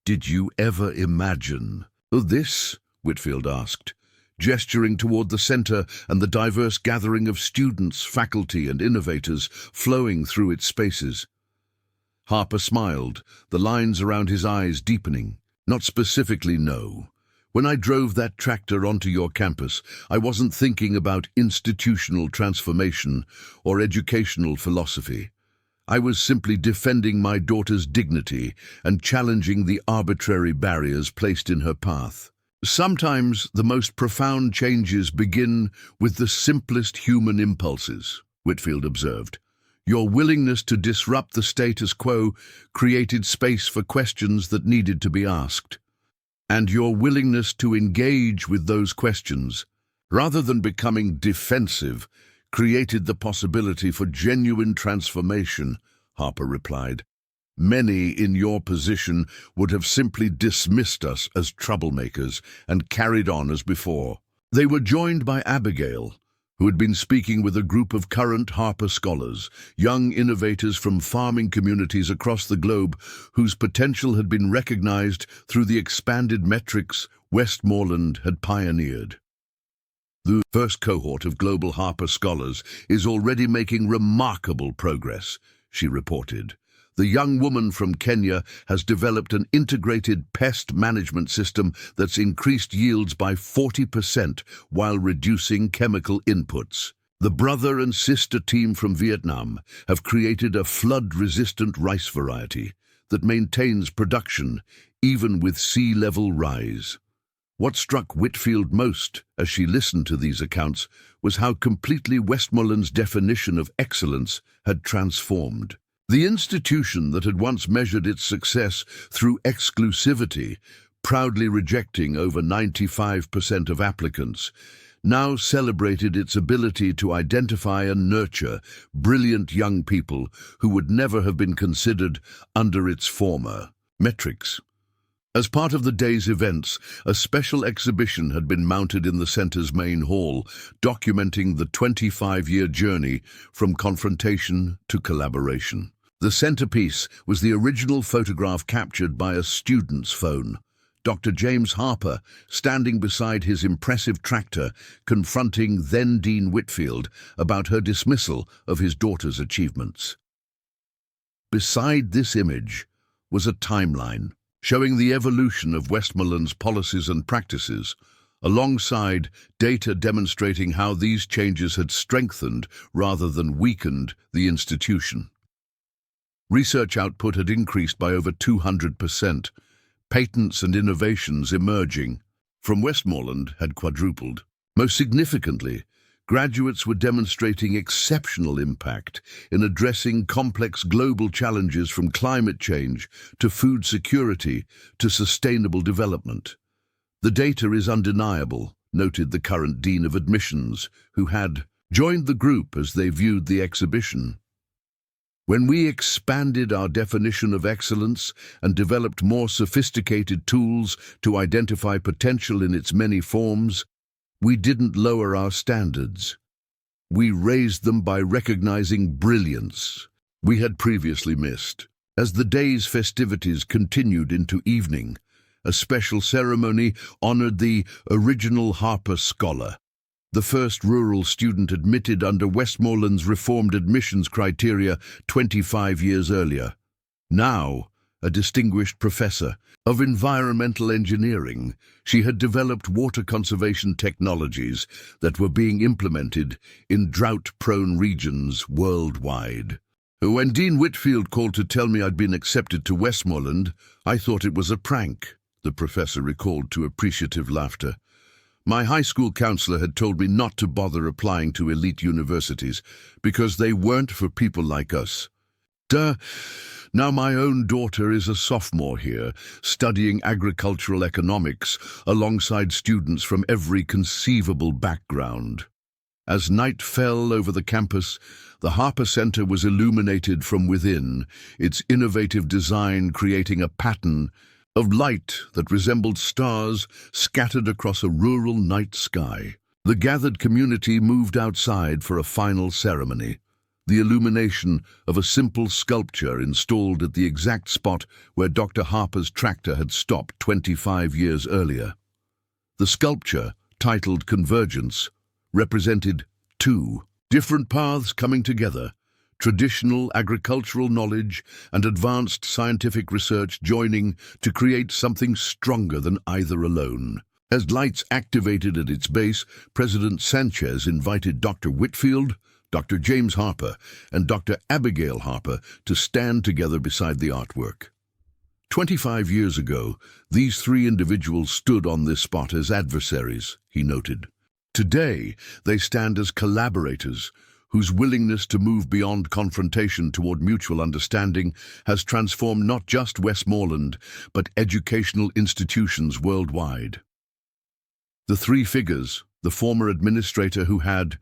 "Did you ever imagine—" "Oh, this?" Whitfield asked, gesturing toward the center and the diverse gathering of students, faculty, and innovators flowing through its spaces. Harper smiled, the lines around his eyes deepening. "Not specifically, no. When I drove that tractor onto your campus, I wasn't thinking about institutional transformation or educational philosophy. I was simply defending my daughter's dignity and challenging the arbitrary barriers placed in her path. Sometimes the most profound changes begin with the simplest human impulses," Whitfield observed. "Your willingness to disrupt the status quo created space for questions that needed to be asked. And your willingness to engage with those questions, rather than becoming defensive, created the possibility for genuine transformation," Harper replied. "Many in your position would have simply dismissed us as troublemakers and carried on as before." They were joined by Abigail, who had been speaking with a group of current Harper scholars, young innovators from farming communities across the globe whose potential had been recognized through the expanded metrics Westmoreland had pioneered. "The first cohort of global Harper scholars is already making remarkable progress," she reported. "The young woman from Kenya has developed an integrated pest management system that's increased yields by 40% while reducing chemical inputs. The brother and sister team from Vietnam have created a flood-resistant rice variety that maintains production even with sea level rise." What struck Whitfield most as she listened to these accounts was how completely Westmoreland's definition of excellence had transformed. The institution that had once measured its success through exclusivity, proudly rejecting over 95% of applicants, now celebrated its ability to identify and nurture brilliant young people who would never have been considered under its former metrics. As part of the day's events, a special exhibition had been mounted in the center's main hall, documenting the 25-year journey from confrontation to collaboration. The centerpiece was the original photograph captured by a student's phone, Dr. James Harper standing beside his impressive tractor, confronting then Dean Whitfield about her dismissal of his daughter's achievements. Beside this image was a timeline showing the evolution of Westmoreland's policies and practices, alongside data demonstrating how these changes had strengthened rather than weakened the institution. Research output had increased by over 200%. Patents and innovations emerging from Westmoreland had quadrupled. Most significantly, graduates were demonstrating exceptional impact in addressing complex global challenges from climate change to food security to sustainable development. "The data is undeniable," noted the current Dean of Admissions, who had joined the group as they viewed the exhibition. "When we expanded our definition of excellence and developed more sophisticated tools to identify potential in its many forms, we didn't lower our standards. We raised them by recognizing brilliance we had previously missed." As the day's festivities continued into evening, a special ceremony honored the original Harper scholar, the first rural student admitted under Westmoreland's reformed admissions criteria 25 years earlier. Now, a distinguished professor of environmental engineering, she had developed water conservation technologies that were being implemented in drought-prone regions worldwide. "When Dean Whitfield called to tell me I'd been accepted to Westmoreland, I thought it was a prank," the professor recalled to appreciative laughter. "My high school counselor had told me not to bother applying to elite universities because they weren't for people like us. Now my own daughter is a sophomore here, studying agricultural economics alongside students from every conceivable background." As night fell over the campus, the Harper Center was illuminated from within, its innovative design creating a pattern of light that resembled stars scattered across a rural night sky. The gathered community moved outside for a final ceremony, the illumination of a simple sculpture installed at the exact spot where Dr. Harper's tractor had stopped 25 years earlier. The sculpture, titled Convergence, represented two different paths coming together, traditional agricultural knowledge and advanced scientific research joining to create something stronger than either alone. As lights activated at its base, President Sanchez invited Dr. Whitfield, Dr. James Harper, and Dr. Abigail Harper to stand together beside the artwork. 25 years ago, these three individuals stood on this spot as adversaries, he noted. Today, they stand as collaborators, whose willingness to move beyond confrontation toward mutual understanding has transformed not just Westmoreland, but educational institutions worldwide. The three figures, the former administrator who had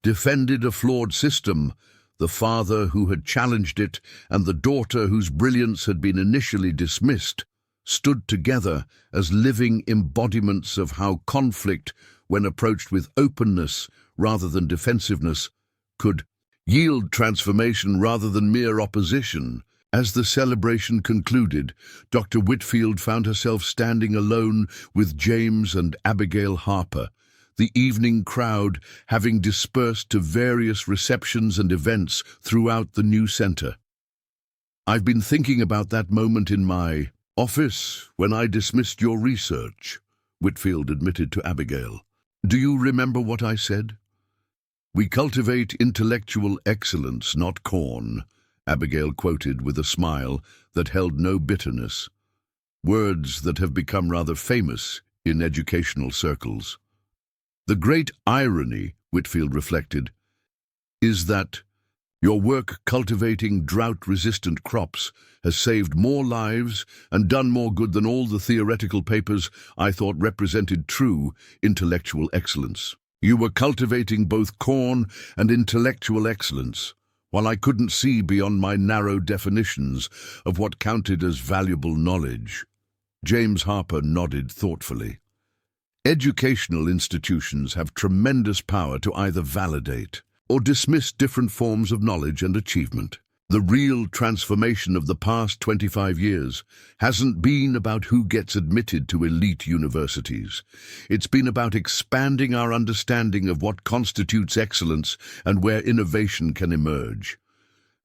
defended a flawed system, the father who had challenged it, and the daughter whose brilliance had been initially dismissed, stood together as living embodiments of how conflict, when approached with openness rather than defensiveness, could yield transformation rather than mere opposition. As the celebration concluded, Dr. Whitfield found herself standing alone with James and Abigail Harper, the evening crowd having dispersed to various receptions and events throughout the new center. "I've been thinking about that moment in my office when I dismissed your research," Whitfield admitted to Abigail. "Do you remember what I said?" "We cultivate intellectual excellence, not corn," Abigail quoted with a smile that held no bitterness, words that have become rather famous in educational circles. "The great irony," Whitfield reflected, "is that your work cultivating drought-resistant crops has saved more lives and done more good than all the theoretical papers I thought represented true intellectual excellence. You were cultivating both corn and intellectual excellence, while I couldn't see beyond my narrow definitions of what counted as valuable knowledge." James Harper nodded thoughtfully. Educational institutions have tremendous power to either validate or dismiss different forms of knowledge and achievement. The real transformation of the past 25 years hasn't been about who gets admitted to elite universities. It's been about expanding our understanding of what constitutes excellence and where innovation can emerge.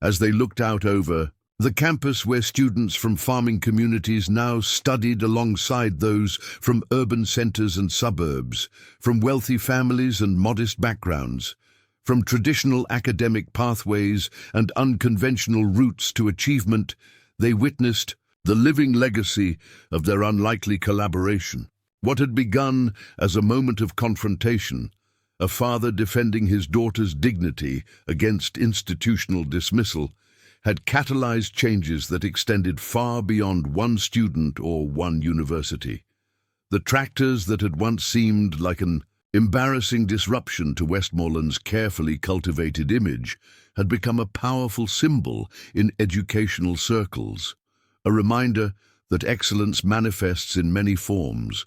As they looked out over the campus where students from farming communities now studied alongside those from urban centers and suburbs, from wealthy families and modest backgrounds, from traditional academic pathways and unconventional routes to achievement, they witnessed the living legacy of their unlikely collaboration. What had begun as a moment of confrontation, a father defending his daughter's dignity against institutional dismissal, had catalyzed changes that extended far beyond one student or one university. The tractors that had once seemed like an embarrassing disruption to Westmoreland's carefully cultivated image had become a powerful symbol in educational circles, a reminder that excellence manifests in many forms,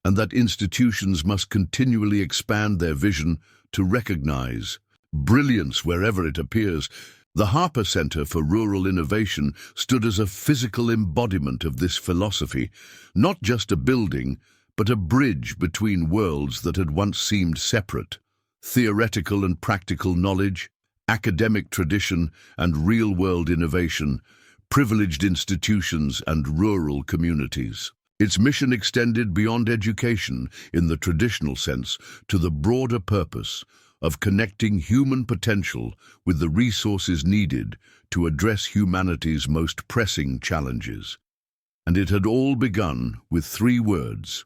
and that institutions must continually expand their vision to recognize brilliance wherever it appears. The Harper Center for Rural Innovation stood as a physical embodiment of this philosophy, not just a building, but a bridge between worlds that had once seemed separate: theoretical and practical knowledge, academic tradition and real-world innovation, privileged institutions and rural communities. Its mission extended beyond education in the traditional sense to the broader purpose of connecting human potential with the resources needed to address humanity's most pressing challenges. And it had all begun with three words: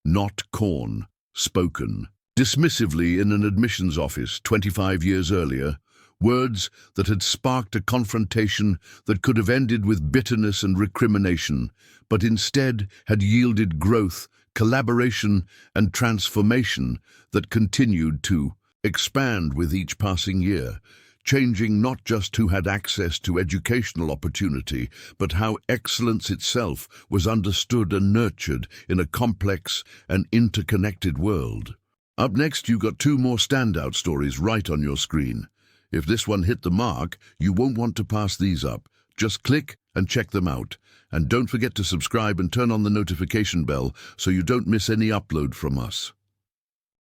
not corn, spoken dismissively in an admissions office 25 years earlier, words that had sparked a confrontation that could have ended with bitterness and recrimination, but instead had yielded growth, collaboration, and transformation that continued to expand with each passing year. changing not just who had access to educational opportunity, but how excellence itself was understood and nurtured in a complex and interconnected world. Up next, you got two more standout stories right on your screen. If this one hit the mark, you won't want to pass these up. Just click and check them out. And don't forget to subscribe and turn on the notification bell so you don't miss any upload from us.